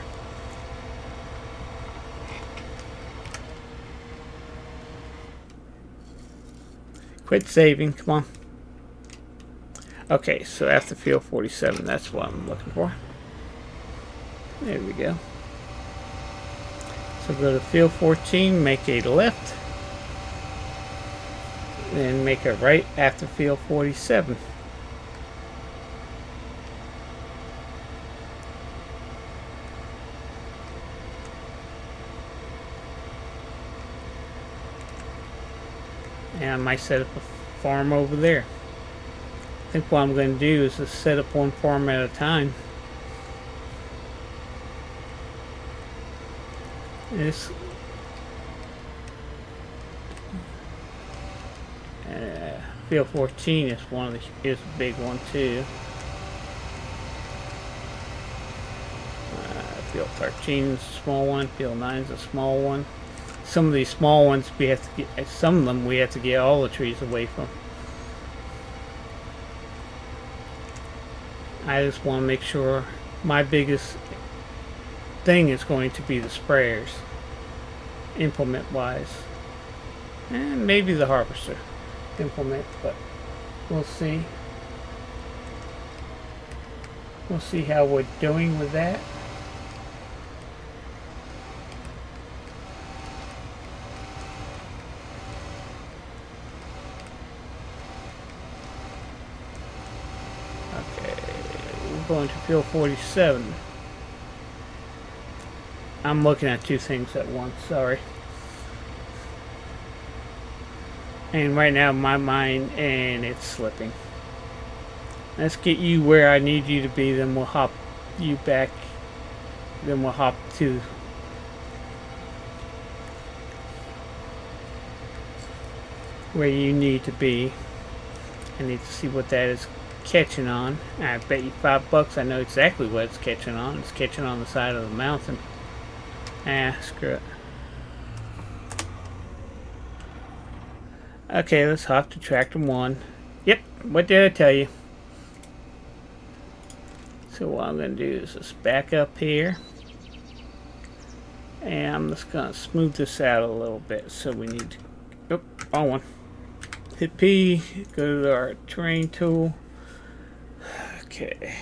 Quit saving, come on. Okay, so after field 47, that's what I'm looking for. There we go. So go to field 14, make a left, then make a right after field 47. And I might set up a farm over there. I think what I'm going to do is just set up one farm at a time. This field 14 is a big one too. Field 13 is a small one. Field 9 is a small one. Some of these small ones we have to get. Some of them we have to get all the trees away from. I just want to make sure my biggest thing is going to be the sprayers, implement wise, and maybe the harvester implement, but we'll see. We'll see how we're doing with that. Going to field 47. I'm looking at two things at once, sorry. And right now my mind, and it's slipping. Let's get you where I need you to be, then we'll hop you back, then we'll hop to where you need to be. I need to see what that is catching on. I bet you $5 I know exactly what it's catching on. It's catching on the side of the mountain. Screw it. Okay, let's hop to tractor 1. Yep, what did I tell you? So what I'm going to do is just back up here. And I'm just going to smooth this out a little bit. So we need to... Oop, wrong one. Hit P, go to our terrain tool. Okay.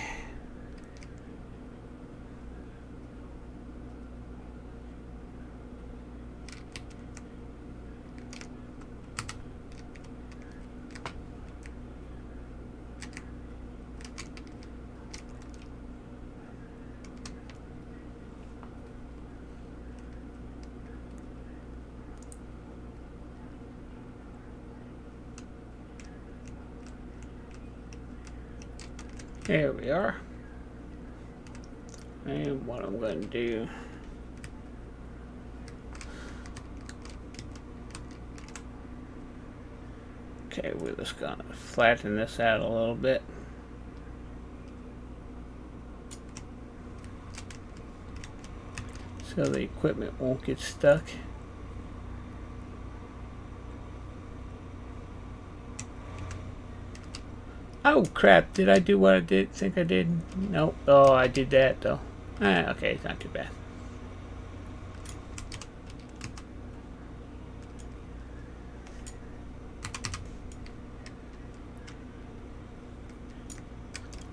There we are. And what I'm going to do, okay, we're just going to flatten this out a little bit. So the equipment won't get stuck. Oh crap, did I do what I think I did? Nope. Oh, I did that though. Okay, it's not too bad.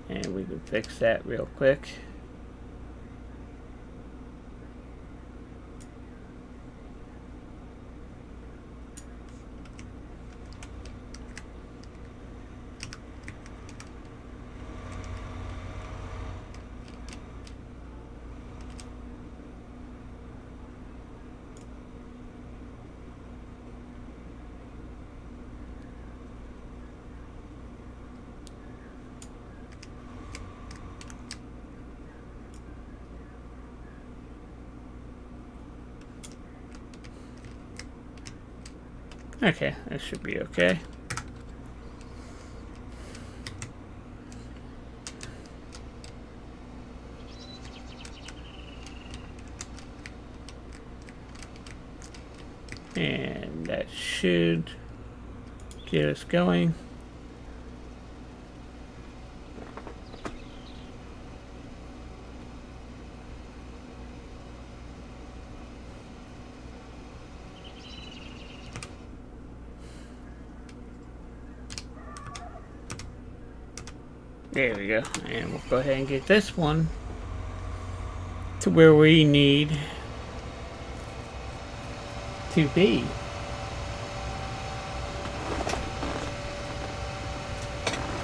And we can fix that real quick. Okay, that should be okay. And that should get us going. There we go. And we'll go ahead and get this one to where we need to be.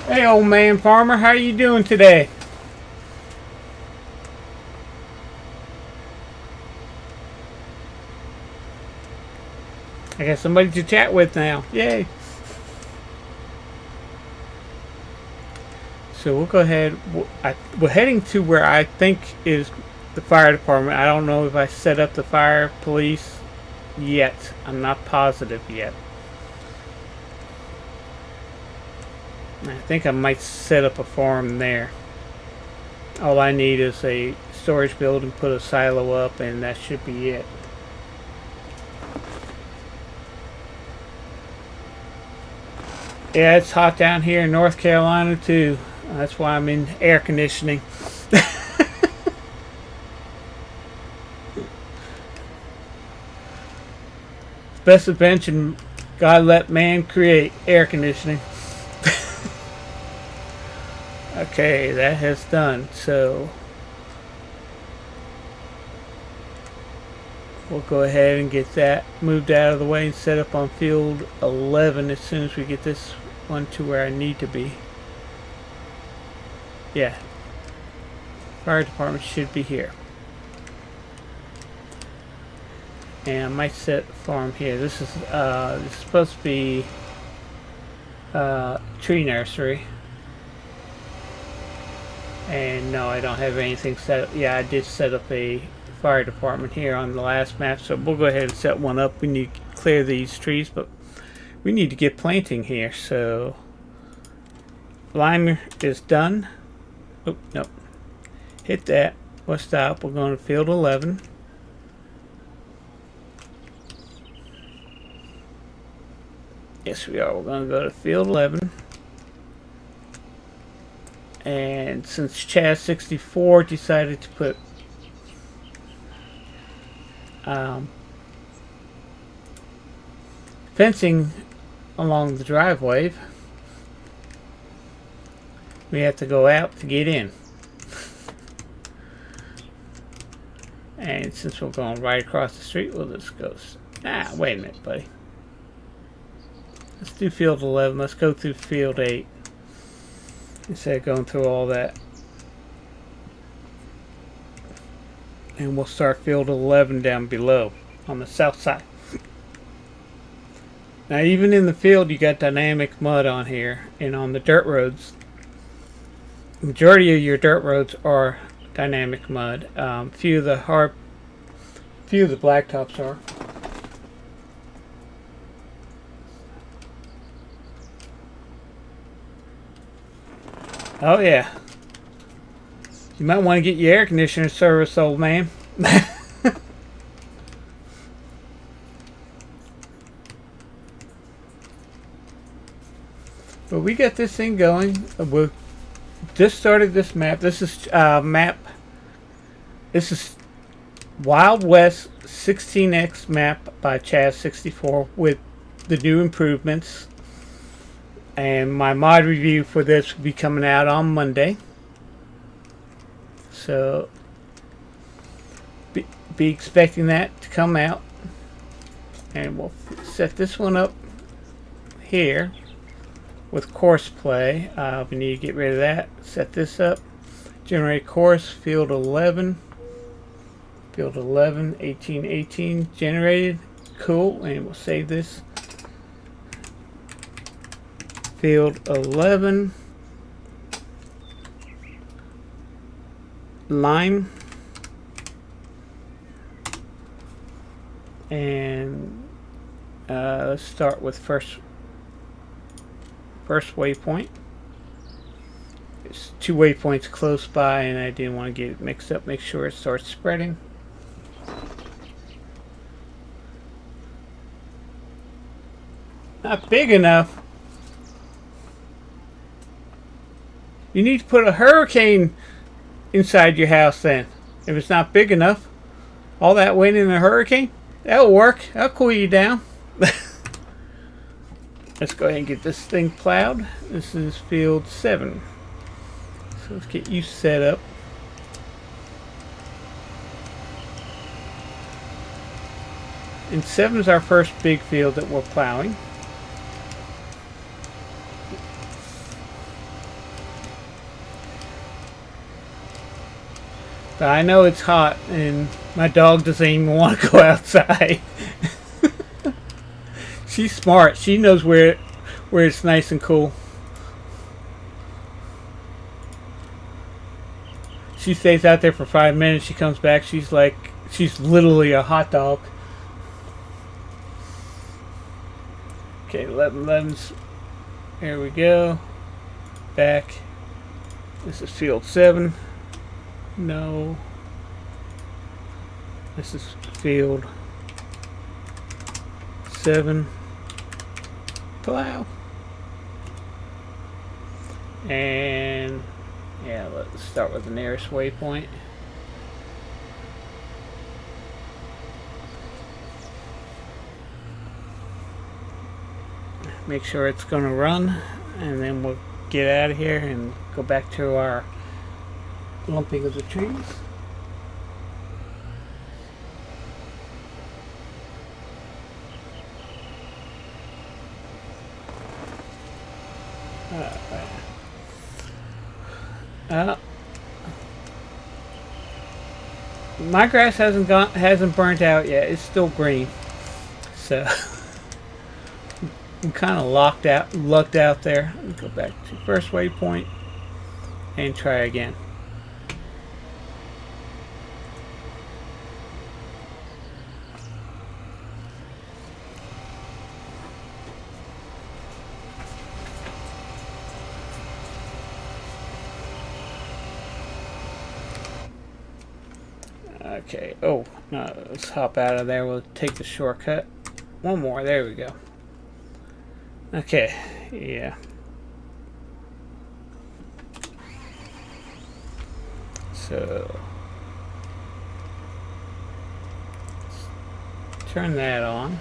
Hey, old man farmer, how you doing today? I got somebody to chat with now. Yay! So we'll go ahead. We're heading to where I think is the fire department. I don't know if I set up the fire police yet. I'm not positive yet. I think I might set up a farm there. All I need is a storage building, put a silo up, and that should be it. Yeah, it's hot down here in North Carolina too. That's why I'm in air conditioning. Best invention God let man create, air conditioning. Okay, that has done. So we'll go ahead and get that moved out of the way and set up on field 11 as soon as we get this one to where I need to be. Yeah, fire department should be here. And I might set farm here. This is supposed to be tree nursery. And no, I don't have anything set up. Yeah, I did set up a fire department here on the last map, so we'll go ahead and set one up. We need to clear these trees, but we need to get planting here. So lime is done. Oh, no. Hit that. We'll stop. We're going to field 11. Yes, we are. We're going to go to field 11. And since Chaz 64 decided to put fencing along the driveway, we have to go out to get in. And since we're going right across the street, we'll just go. Wait a minute, buddy. Let's do field 11. Let's go through field 8 instead of going through all that. And we'll start field 11 down below on the south side. Now, even in the field, you got dynamic mud on here, and on the dirt roads, majority of your dirt roads are dynamic mud. Few of the blacktops are. Oh yeah. You might want to get your air conditioner service, old man. But we got this thing going. We just started this map. This is This is Wild West 16X map by Chaz 64 with the new improvements. And my mod review for this will be coming out on Monday. So be expecting that to come out. And we'll set this one up here with course play. We need to get rid of that. Set this up. Generate course, field 11. Field 11, 18, 18 generated. Cool. And we'll save this. Field 11. Lime. And Let's start with first waypoint. There's 2 waypoints close by, and I didn't want to get it mixed up. Make sure it starts spreading. Not big enough. You need to put a hurricane inside your house then. If it's not big enough. All that weight in a hurricane? That'll work. That'll cool you down. Let's go ahead and get this thing plowed. This is field 7. So let's get you set up. And 7 is our first big field that we're plowing. But I know it's hot and my dog doesn't even want to go outside. She's smart. She knows where it's nice and cool. She stays out there for 5 minutes. She comes back. She's literally a hot dog. Okay, 11's. Here we go. Back. This is field 7. No. This is field 7. Plow. And yeah, let's start with the nearest waypoint. Make sure it's going to run, and then we'll get out of here and go back to our lumping of the trees. My grass hasn't burnt out yet. It's still green, so I'm kind of lucked out there. Let me go back to first waypoint and try again. Okay, oh, no, let's hop out of there. We'll take the shortcut. One more, there we go. Okay, yeah. So, turn that on.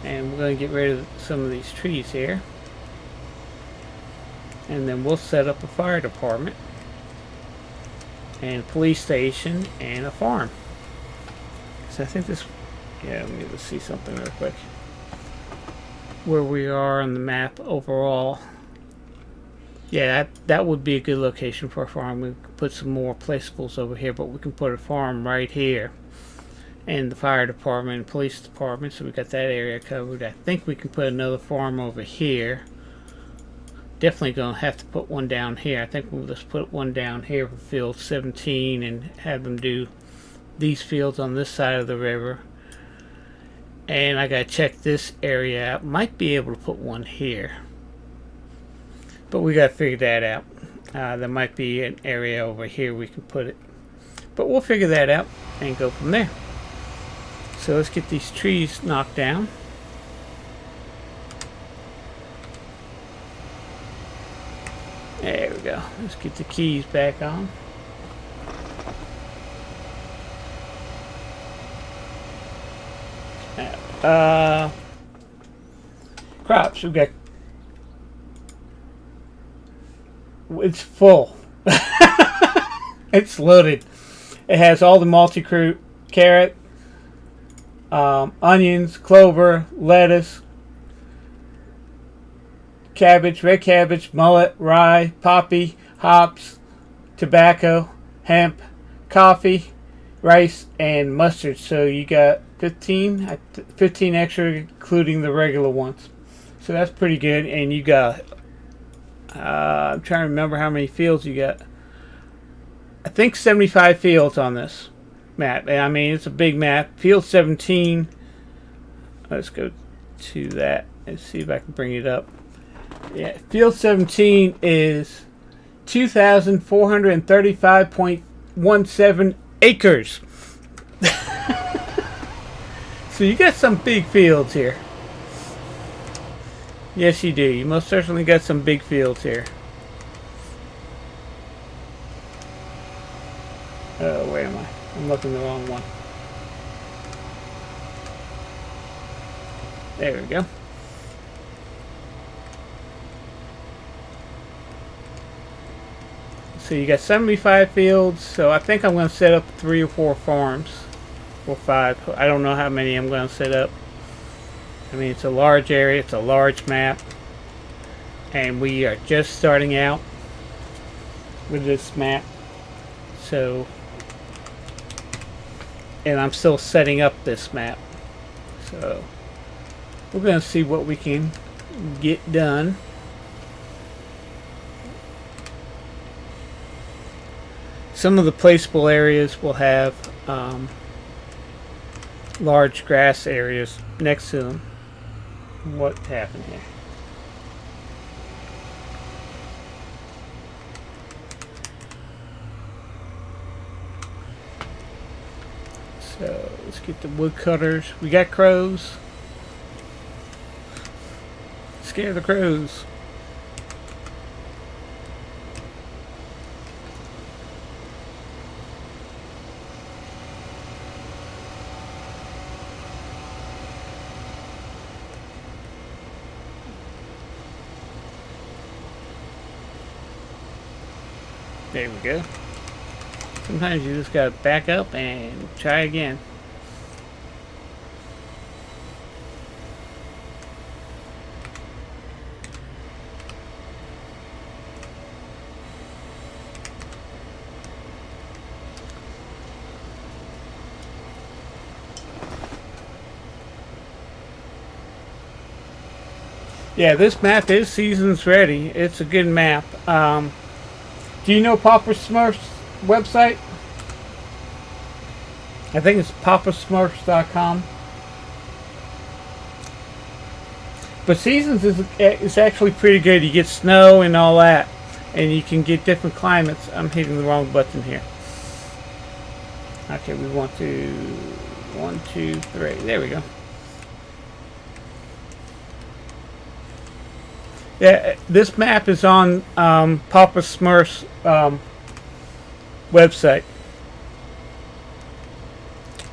And we're going to get rid of some of these trees here. And then we'll set up a fire department. And a police station and a farm. So I think this, yeah, let me just see something real quick. Where we are on the map overall. Yeah, that would be a good location for a farm. We could put some more placeables over here, but we can put a farm right here. And the fire department and police department, so we got that area covered. I think we can put another farm over here. Definitely gonna have to put one down here. I think we'll just put one down here for field 17 and have them do these fields on this side of the river. And I gotta check this area out. Might be able to put one here, but we gotta figure that out. There might be an area over here we can put it, but we'll figure that out and go from there. So let's get these trees knocked down. There we go. Let's get the keys back on. Crops. We got. It's full. It's loaded. It has all the multi-root carrot, onions, clover, lettuce, cabbage, red cabbage, mullet, rye, poppy, hops, tobacco, hemp, coffee, rice, and mustard. So you got 15 extra, including the regular ones. So that's pretty good. And you got, I'm trying to remember how many fields you got. I think 75 fields on this map. I mean, it's a big map. Field 17, Let's go to that and see if I can bring it up. Yeah, field 17 is 2,435.17 acres. So you got some big fields here. Yes, you do. You most certainly got some big fields here. Oh, where am I? I'm looking the wrong one. There we go. So you got 75 fields. So I think I'm going to set up 3 or 4 farms. Or 5. I don't know how many I'm going to set up. I mean, it's a large area. It's a large map. And we are just starting out with this map. So, and I'm still setting up this map. So, we're going to see what we can get done. Some of the placeable areas will have large grass areas next to them. What happened here? So let's get the wood cutters. We got crows. Scare the crows. There we go. Sometimes you just gotta back up and try again. Yeah, this map is seasons ready. It's a good map. Do you know Papa Smurf's website? I think it's papasmurfs.com. But seasons is actually pretty good. You get snow and all that, and you can get different climates. I'm hitting the wrong button here. Okay, we want to 1, 2, 3. There we go. Yeah, this map is on Papa Smurf's website.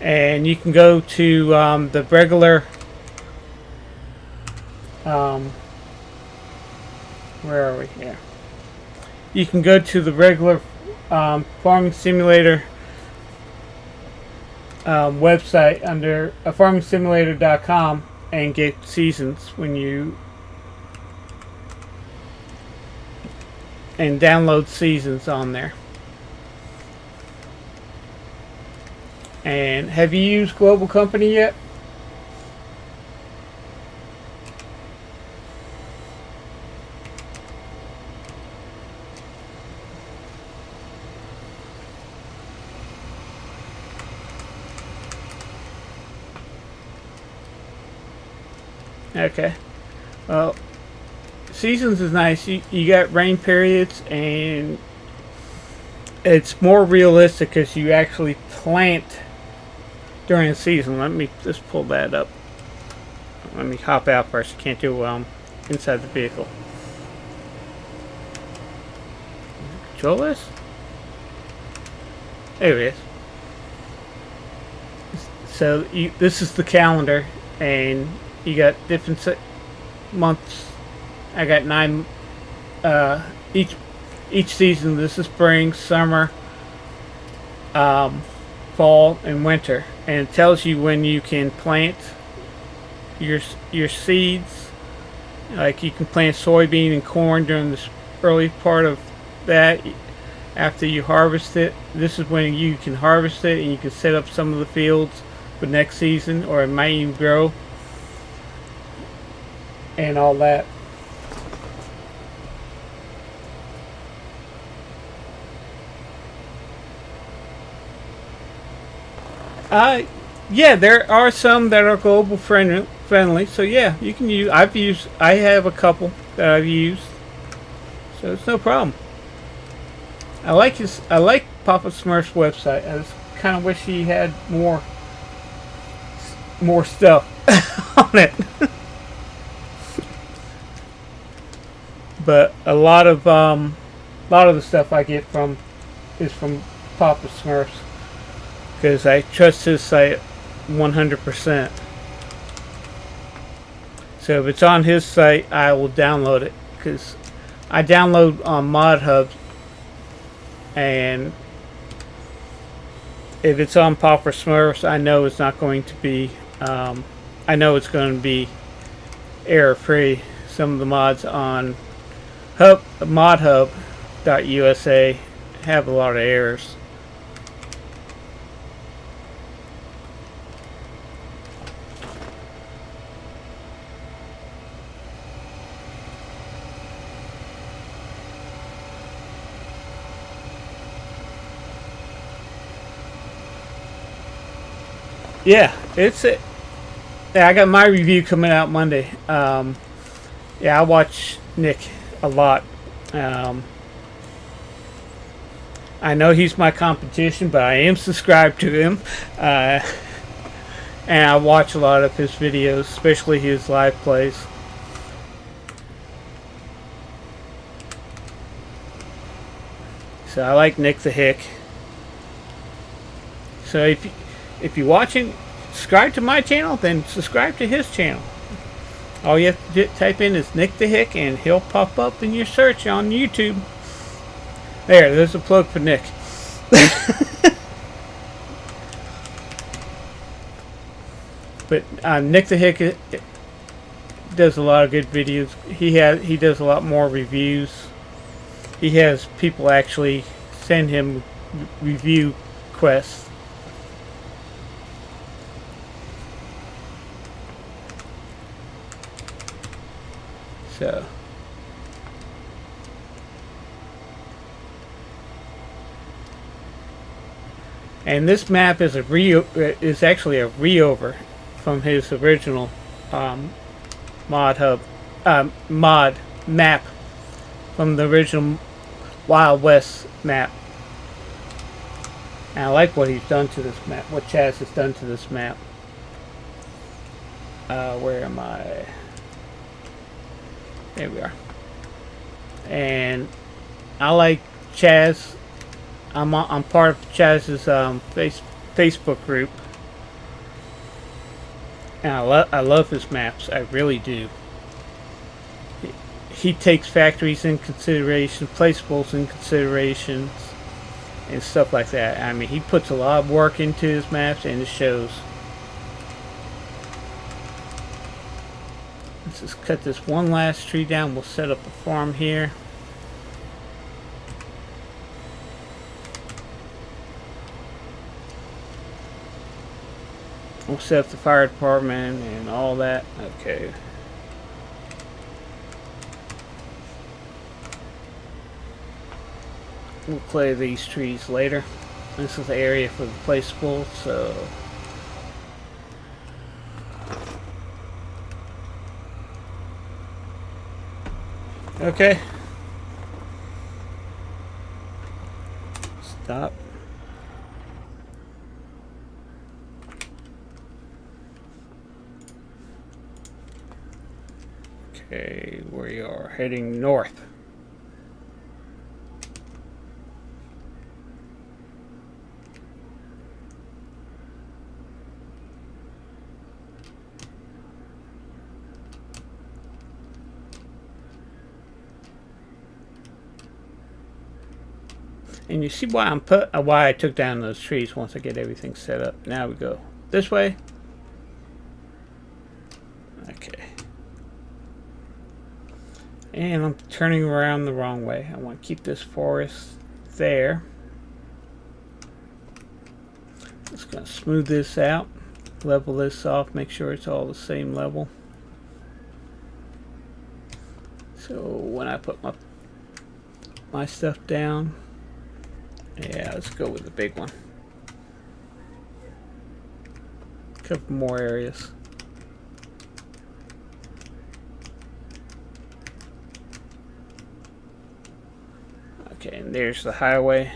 And you can go to the regular... where are we? Here. You can go to the regular Farming Simulator website under farmingsimulator.com and get seasons when you... and download seasons on there. And have you used Global Company yet? Okay. Well, seasons is nice. You got rain periods, and it's more realistic because you actually plant during the season. Let me just pull that up. Let me hop out first. I can't do it while I'm inside the vehicle. Control this? There it is. So this is the calendar, and you got different months. I got 9 each season. This is spring, summer, fall, and winter, and it tells you when you can plant your seeds. Like you can plant soybean and corn during this early part of that. After you harvest it, this is when you can harvest it, and you can set up some of the fields for next season, or it might even grow and all that. Yeah, there are some that are global friendly, friendly. So yeah, you can use. I have a couple that I've used, so it's no problem. I like Papa Smurf's website. I just kind of wish he had more stuff on it. But a lot of the stuff I get is from Papa Smurf's, because I trust his site 100%. So if it's on his site, I will download it, because I download on Mod Hub, and if it's on Papa Smurf's, I know it's not going to be. I know it's going to be error free. Some of the mods on modhub.usa have a lot of errors. Yeah, yeah, I got my review coming out Monday. Yeah, I watch Nick a lot. I know he's my competition, but I am subscribed to him. And I watch a lot of his videos, especially his live plays. So I like Nick the Hick. So if you're watching, subscribe to my channel, then subscribe to his channel. All you have to type in is Nick the Hick, and he'll pop up in your search on YouTube. There's a plug for Nick. But Nick the Hick does a lot of good videos. He does a lot more reviews. He has people actually send him review quests. So, and this map is actually a reover from his original mod map from the original Wild West map. And I like what he's done to this map. What Chaz has done to this map. Where am I? There we are. And I like Chaz. I'm part of Chaz's Facebook group, and I love his maps. I really do. He takes factories in consideration, placeables in considerations, and stuff like that. I mean, he puts a lot of work into his maps, and it shows. Let's just cut this one last tree down. We'll set up a farm here. We'll set up the fire department and all that. Okay. We'll clear these trees later. This is the area for the placeable, so okay. Stop. Okay, we are heading north. And you see why why I took down those trees once I get everything set up. Now we go this way. Okay. And I'm turning around the wrong way. I want to keep this forest there. Just going to smooth this out, level this off, make sure it's all the same level. So when I put my stuff down, yeah, let's go with the big one. A couple more areas. Okay, and there's the highway.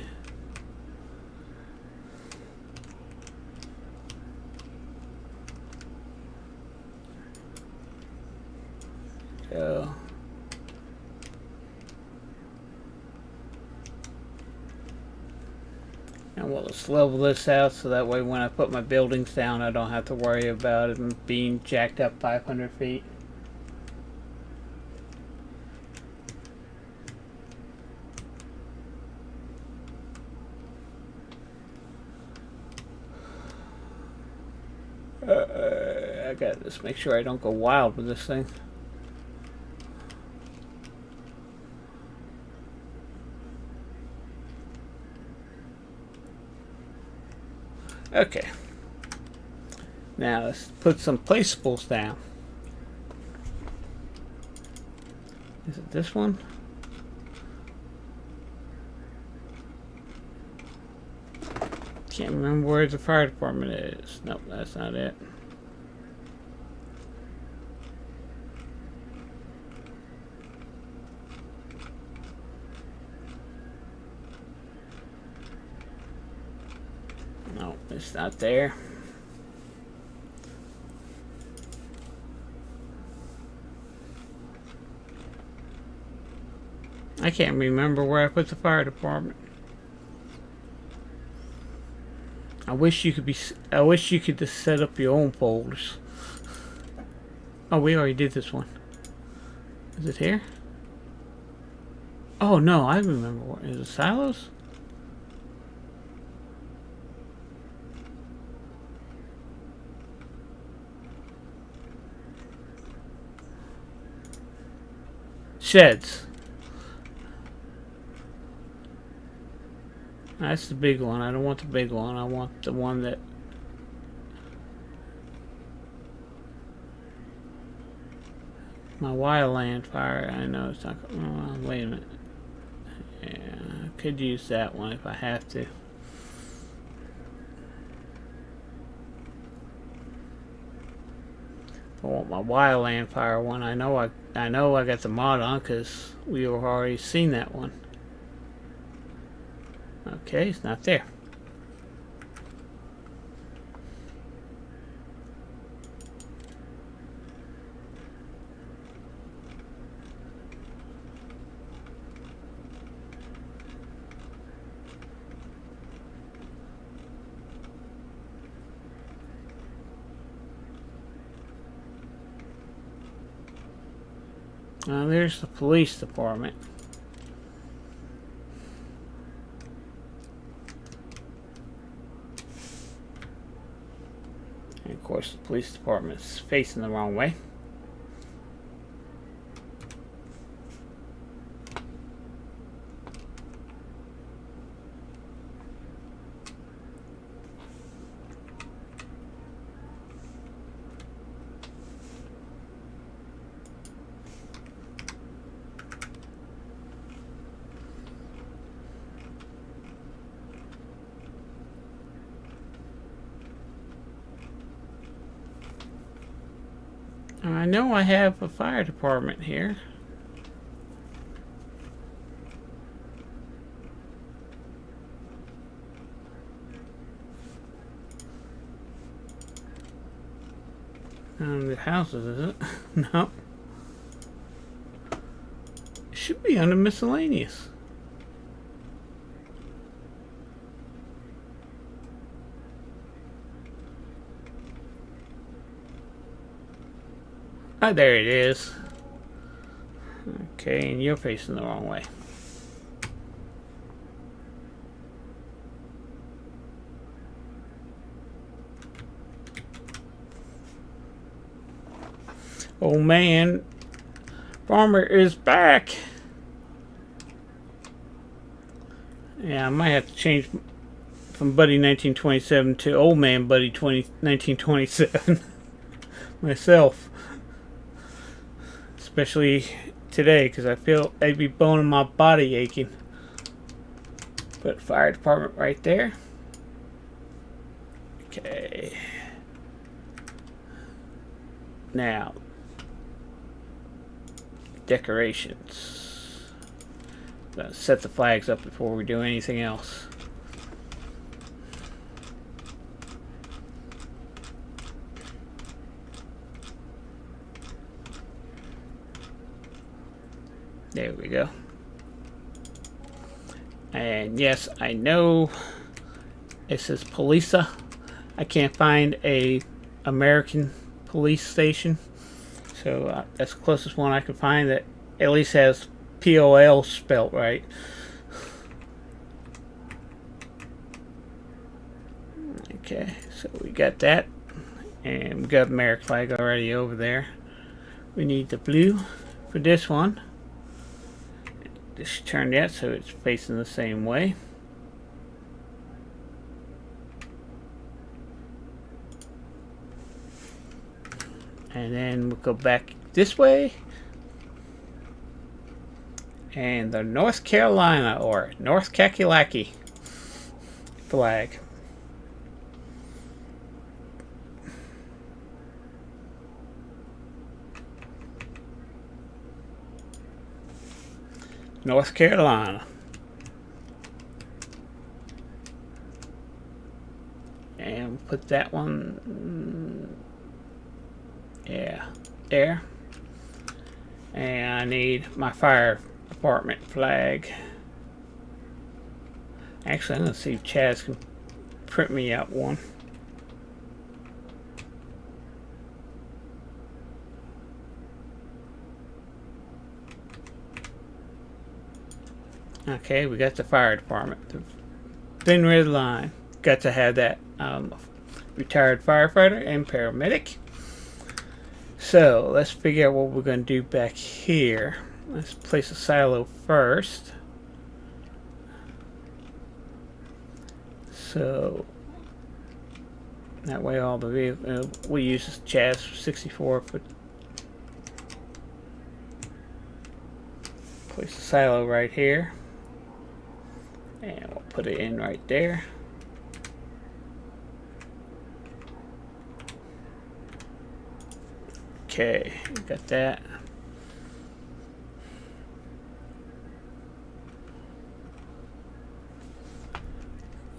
So and we'll just level this out so that way when I put my buildings down I don't have to worry about it being jacked up 500 feet. I gotta just make sure I don't go wild with this thing. Okay. Now let's put some placeables down. Is it this one? Can't remember where the fire department is. Nope, that's not it. No, it's not there. I can't remember where I put the fire department. I wish you could just set up your own folders. Oh, we already did this one. Is it here? Oh no, I remember what is it, silos? Sheds. That's the big one. I don't want the big one. I want the one that... My wildland fire. I know it's not... Oh, wait a minute. Yeah, I could use that one if I have to. I want my wildland fire one. I know I got the mod on because we have already seen that one. Okay, it's not there. There's the police department. And of course the police department is facing the wrong way. I know I have a fire department here. The houses, is it? No. It should be under miscellaneous. Oh, there it is. Okay, and you're facing the wrong way. Oh man, Farmer is back. Yeah, I might have to change from Buddy 1927 to Old Man Buddy 1927 myself. Especially today, because I feel every bone in my body aching. Put fire department right there. Okay. Now, decorations. set the flags up before we do anything else. There we go. And yes, I know it says Polisa. I can't find a American police station, so that's the closest one I could find that at least has POL spelt right. Okay, so we got that, and we got American flag already over there. We need the blue for this one. Just turn that so it's facing the same way. And then we'll go back this way. And the North Carolina or North Kakalaki flag. North Carolina. And put that one, yeah, there. And I need my fire department flag. Actually, I'm going to see if Chaz can print me out one. Okay, we got the fire department. The thin red line. Got to have that. Retired firefighter and paramedic. So let's figure out what we're going to do back here. Let's place a silo first. So that way all the vehicles, we use this Chaz 64 for place a silo right here. And we'll put it in right there. Okay, got that.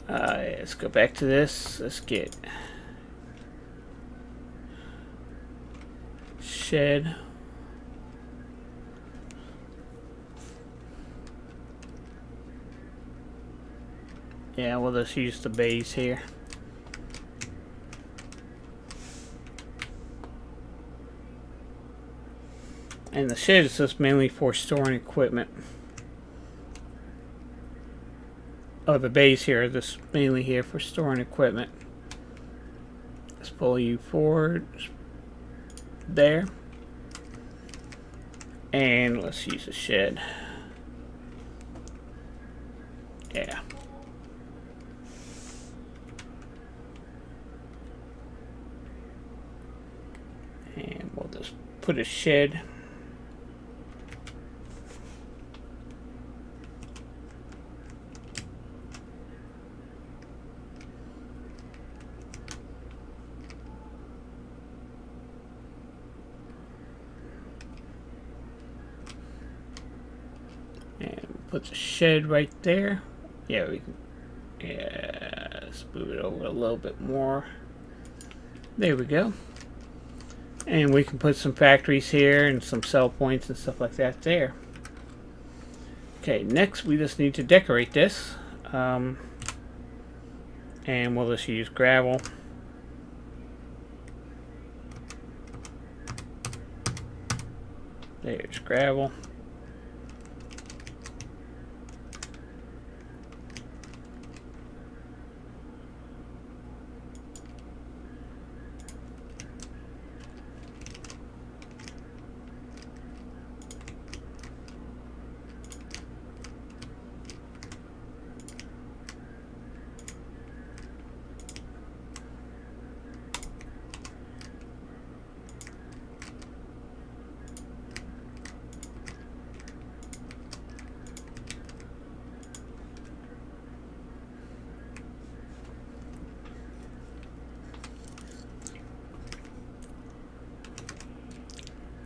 Let's go back to this. Let's get shed. Yeah, we'll just use the bays here. And the shed is just mainly for storing equipment. Oh, the bays here are just mainly here for storing equipment. Let's pull you forward there. And let's use the shed. Yeah. And we'll just put a shed. And put the shed right there. Yeah, we can. Yeah, let's move it over a little bit more. There we go. And we can put some factories here and some sell points and stuff like that there. Okay, next we just need to decorate this. And we'll just use gravel. There's gravel.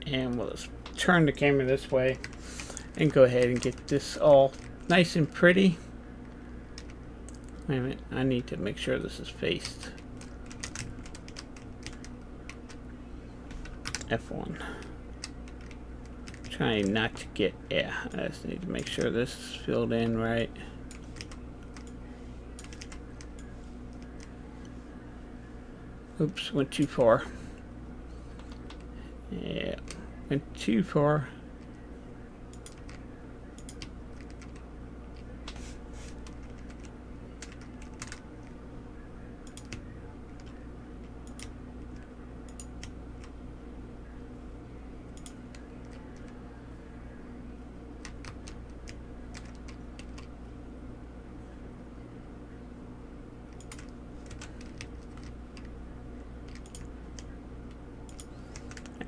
And we'll just turn the camera this way. and go ahead and get this all nice and pretty. Wait a minute, I need to make sure this is faced. F1. Trying not to get, yeah, I just need to make sure this is filled in right. Oops, went too far. Yeah, went too far.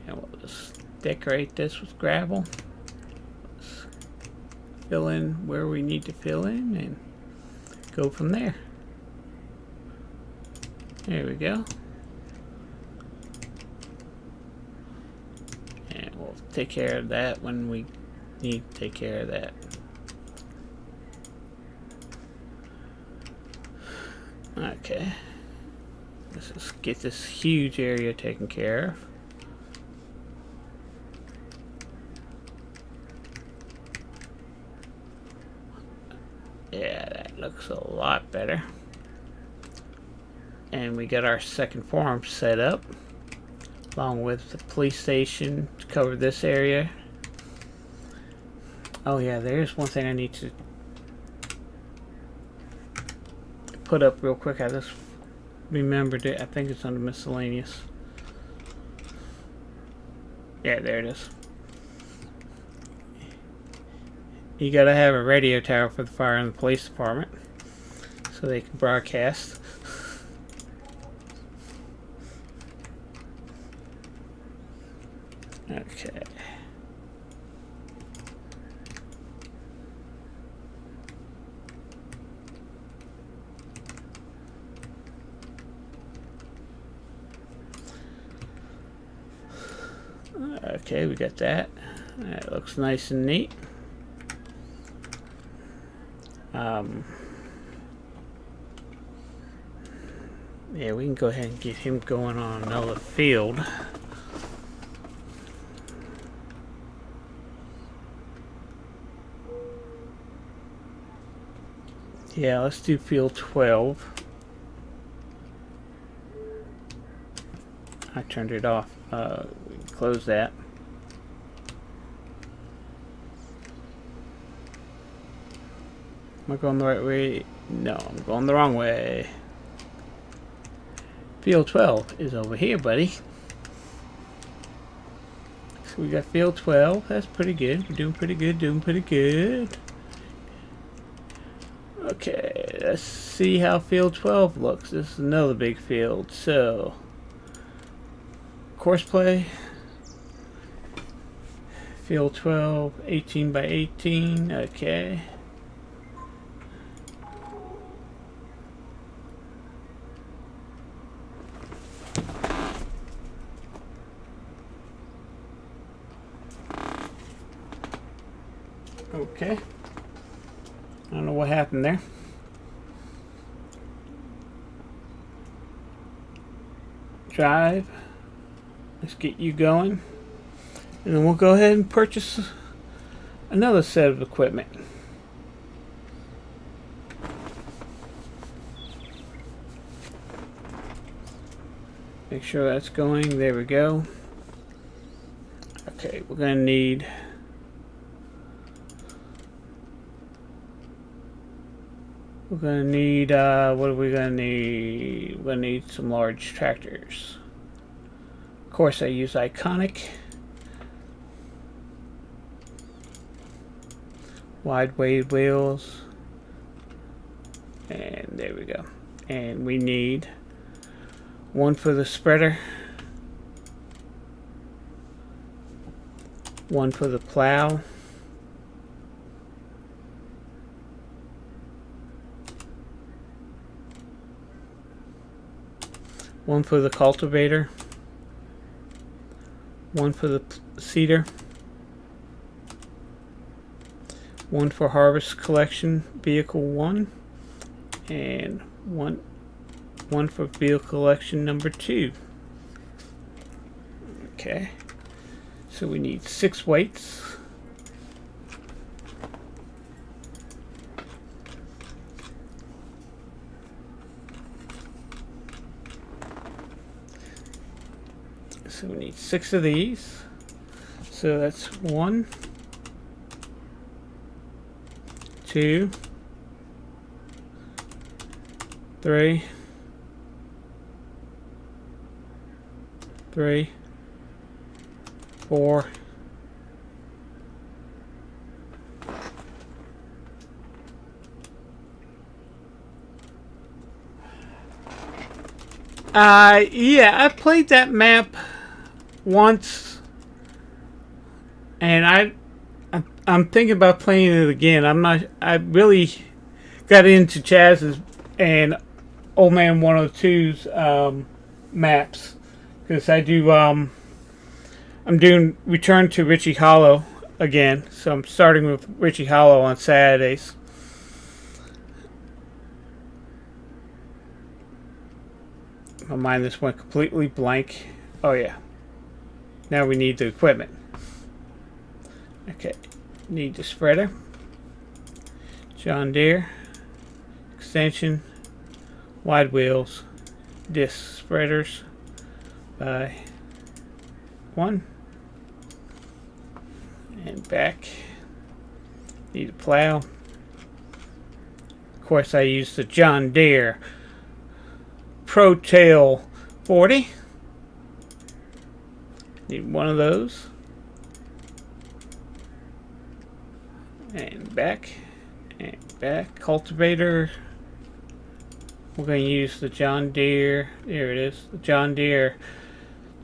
And we'll just decorate this with gravel. Let's fill in where we need to fill in and go from there. There we go. And we'll take care of that when we need to take care of that. Okay. Let's just get this huge area taken care of. Yeah, that looks a lot better. And we got our second farm set up, along with the police station to cover this area. Oh yeah, there's one thing I need to put up real quick. I just remembered it. I think it's under miscellaneous. Yeah, there it is. You gotta have a radio tower for the fire and the police department so they can broadcast. Okay. Okay, we got that. That looks nice and neat. Yeah, we can go ahead and get him going on another field. Yeah, let's do field 12. I turned it off. We can close that. Am I going the right way? No, I'm going the wrong way. Field 12 is over here, buddy. So we got field 12. That's pretty good. We're doing pretty good, doing pretty good. Okay, let's see how field 12 looks. This is another big field. So, course play. Field 12, 18 by 18. Okay. Okay. I don't know what happened there. Drive. Let's get you going. And then we'll go ahead and purchase another set of equipment. Make sure that's going. There we go. Okay, we're going to need what are we gonna need? We're gonna need some large tractors. Of course, I use Iconic. Wide weight wheels. And there we go. And we need one for the spreader, one for the plow, one for the cultivator, one for the seeder, one for harvest collection vehicle 1, and one for vehicle collection number 2. Okay, so we need 6 weights. So we need 6 of these. So that's 1, 2, 3, 4, 'Yeah, I played that map once, and I'm thinking about playing it again. I really got into Chaz's and Old Man 102's maps, because I'm doing Return to Ritchie Hollow again, so I'm starting with Ritchie Hollow on Saturdays. My mind just went completely blank. Oh yeah. Now we need the equipment. Okay. Need the spreader. John Deere. Extension. Wide wheels. Disc spreaders. By 1. And back. Need a plow. Of course I use the John Deere Pro Tail 40. Need one of those. And back. And back. Cultivator. We're going to use the John Deere. There it is. The John Deere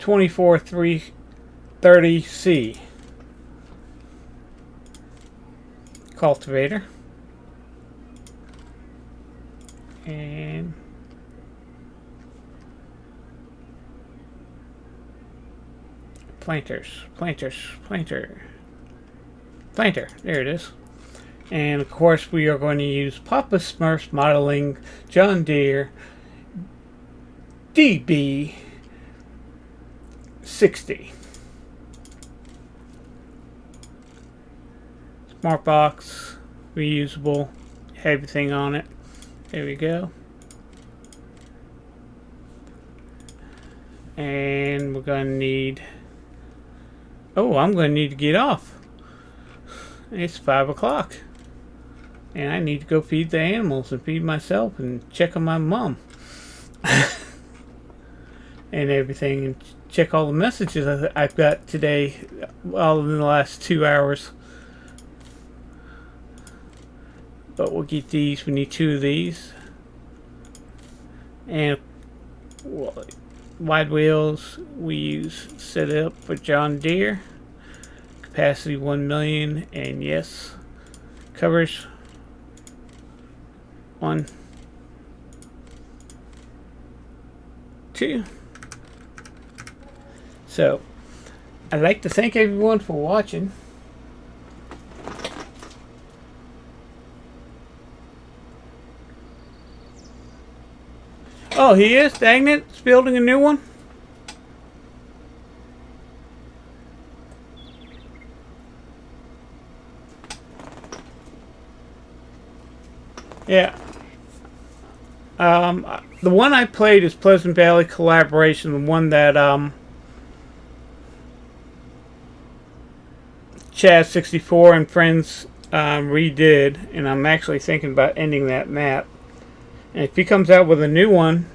24330C. Cultivator. And planter. There it is. And of course we are going to use Papa Smurf's Modeling John Deere DB 60. Smart box, reusable, everything on it. There we go. And we're going to need... Oh, I'm going to need to get off. It's 5 o'clock. And I need to go feed the animals and feed myself and check on my mom. And everything. And check all the messages I've got today. All in the last 2 hours. But we'll get these. We need 2 of these. And wide wheels we use set up for John Deere. Capacity 1 million, and yes, covers 1, 2. So I'd like to thank everyone for watching. Oh, he is? Dang it. It's building a new one? Yeah. The one I played is Pleasant Valley Collaboration, the one that Chaz64 and friends redid, and I'm actually thinking about ending that map. And if he comes out with a new one,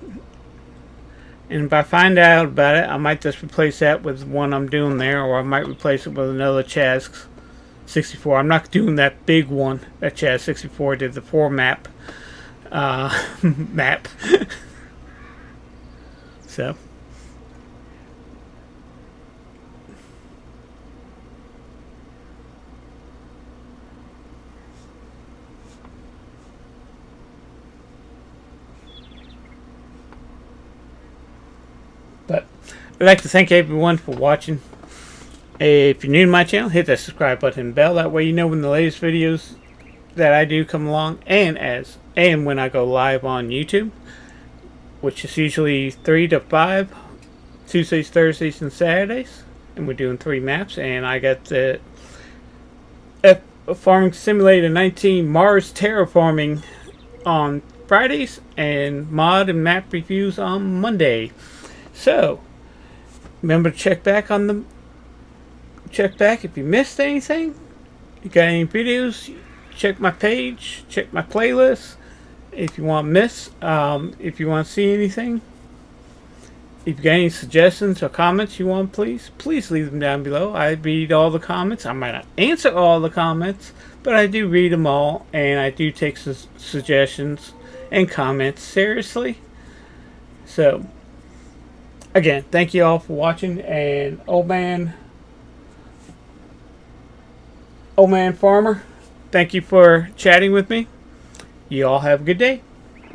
and if I find out about it, I might just replace that with the one I'm doing there, or I might replace it with another Chaz64. I'm not doing that big one that Chaz64 did, the 4 map. Map. So. But I'd like to thank everyone for watching. If you're new to my channel, hit that subscribe button and bell. That way you know when the latest videos that I do come along, and when I go live on YouTube, which is usually 3 to 5, Tuesdays, Thursdays, and Saturdays, and we're doing 3 maps. And I got the Farming Simulator 19 Mars Terraforming on Fridays, and mod and map reviews on Monday. So remember to check back if you missed anything. You got any videos, check my page, check my playlist. If you want if you want to see anything, if you got any suggestions or comments you want, please leave them down below. I read all the comments. I might not answer all the comments, but I do read them all, and I do take suggestions and comments seriously. So again, thank you all for watching, and old man Farmer, thank you for chatting with me. You all have a good day.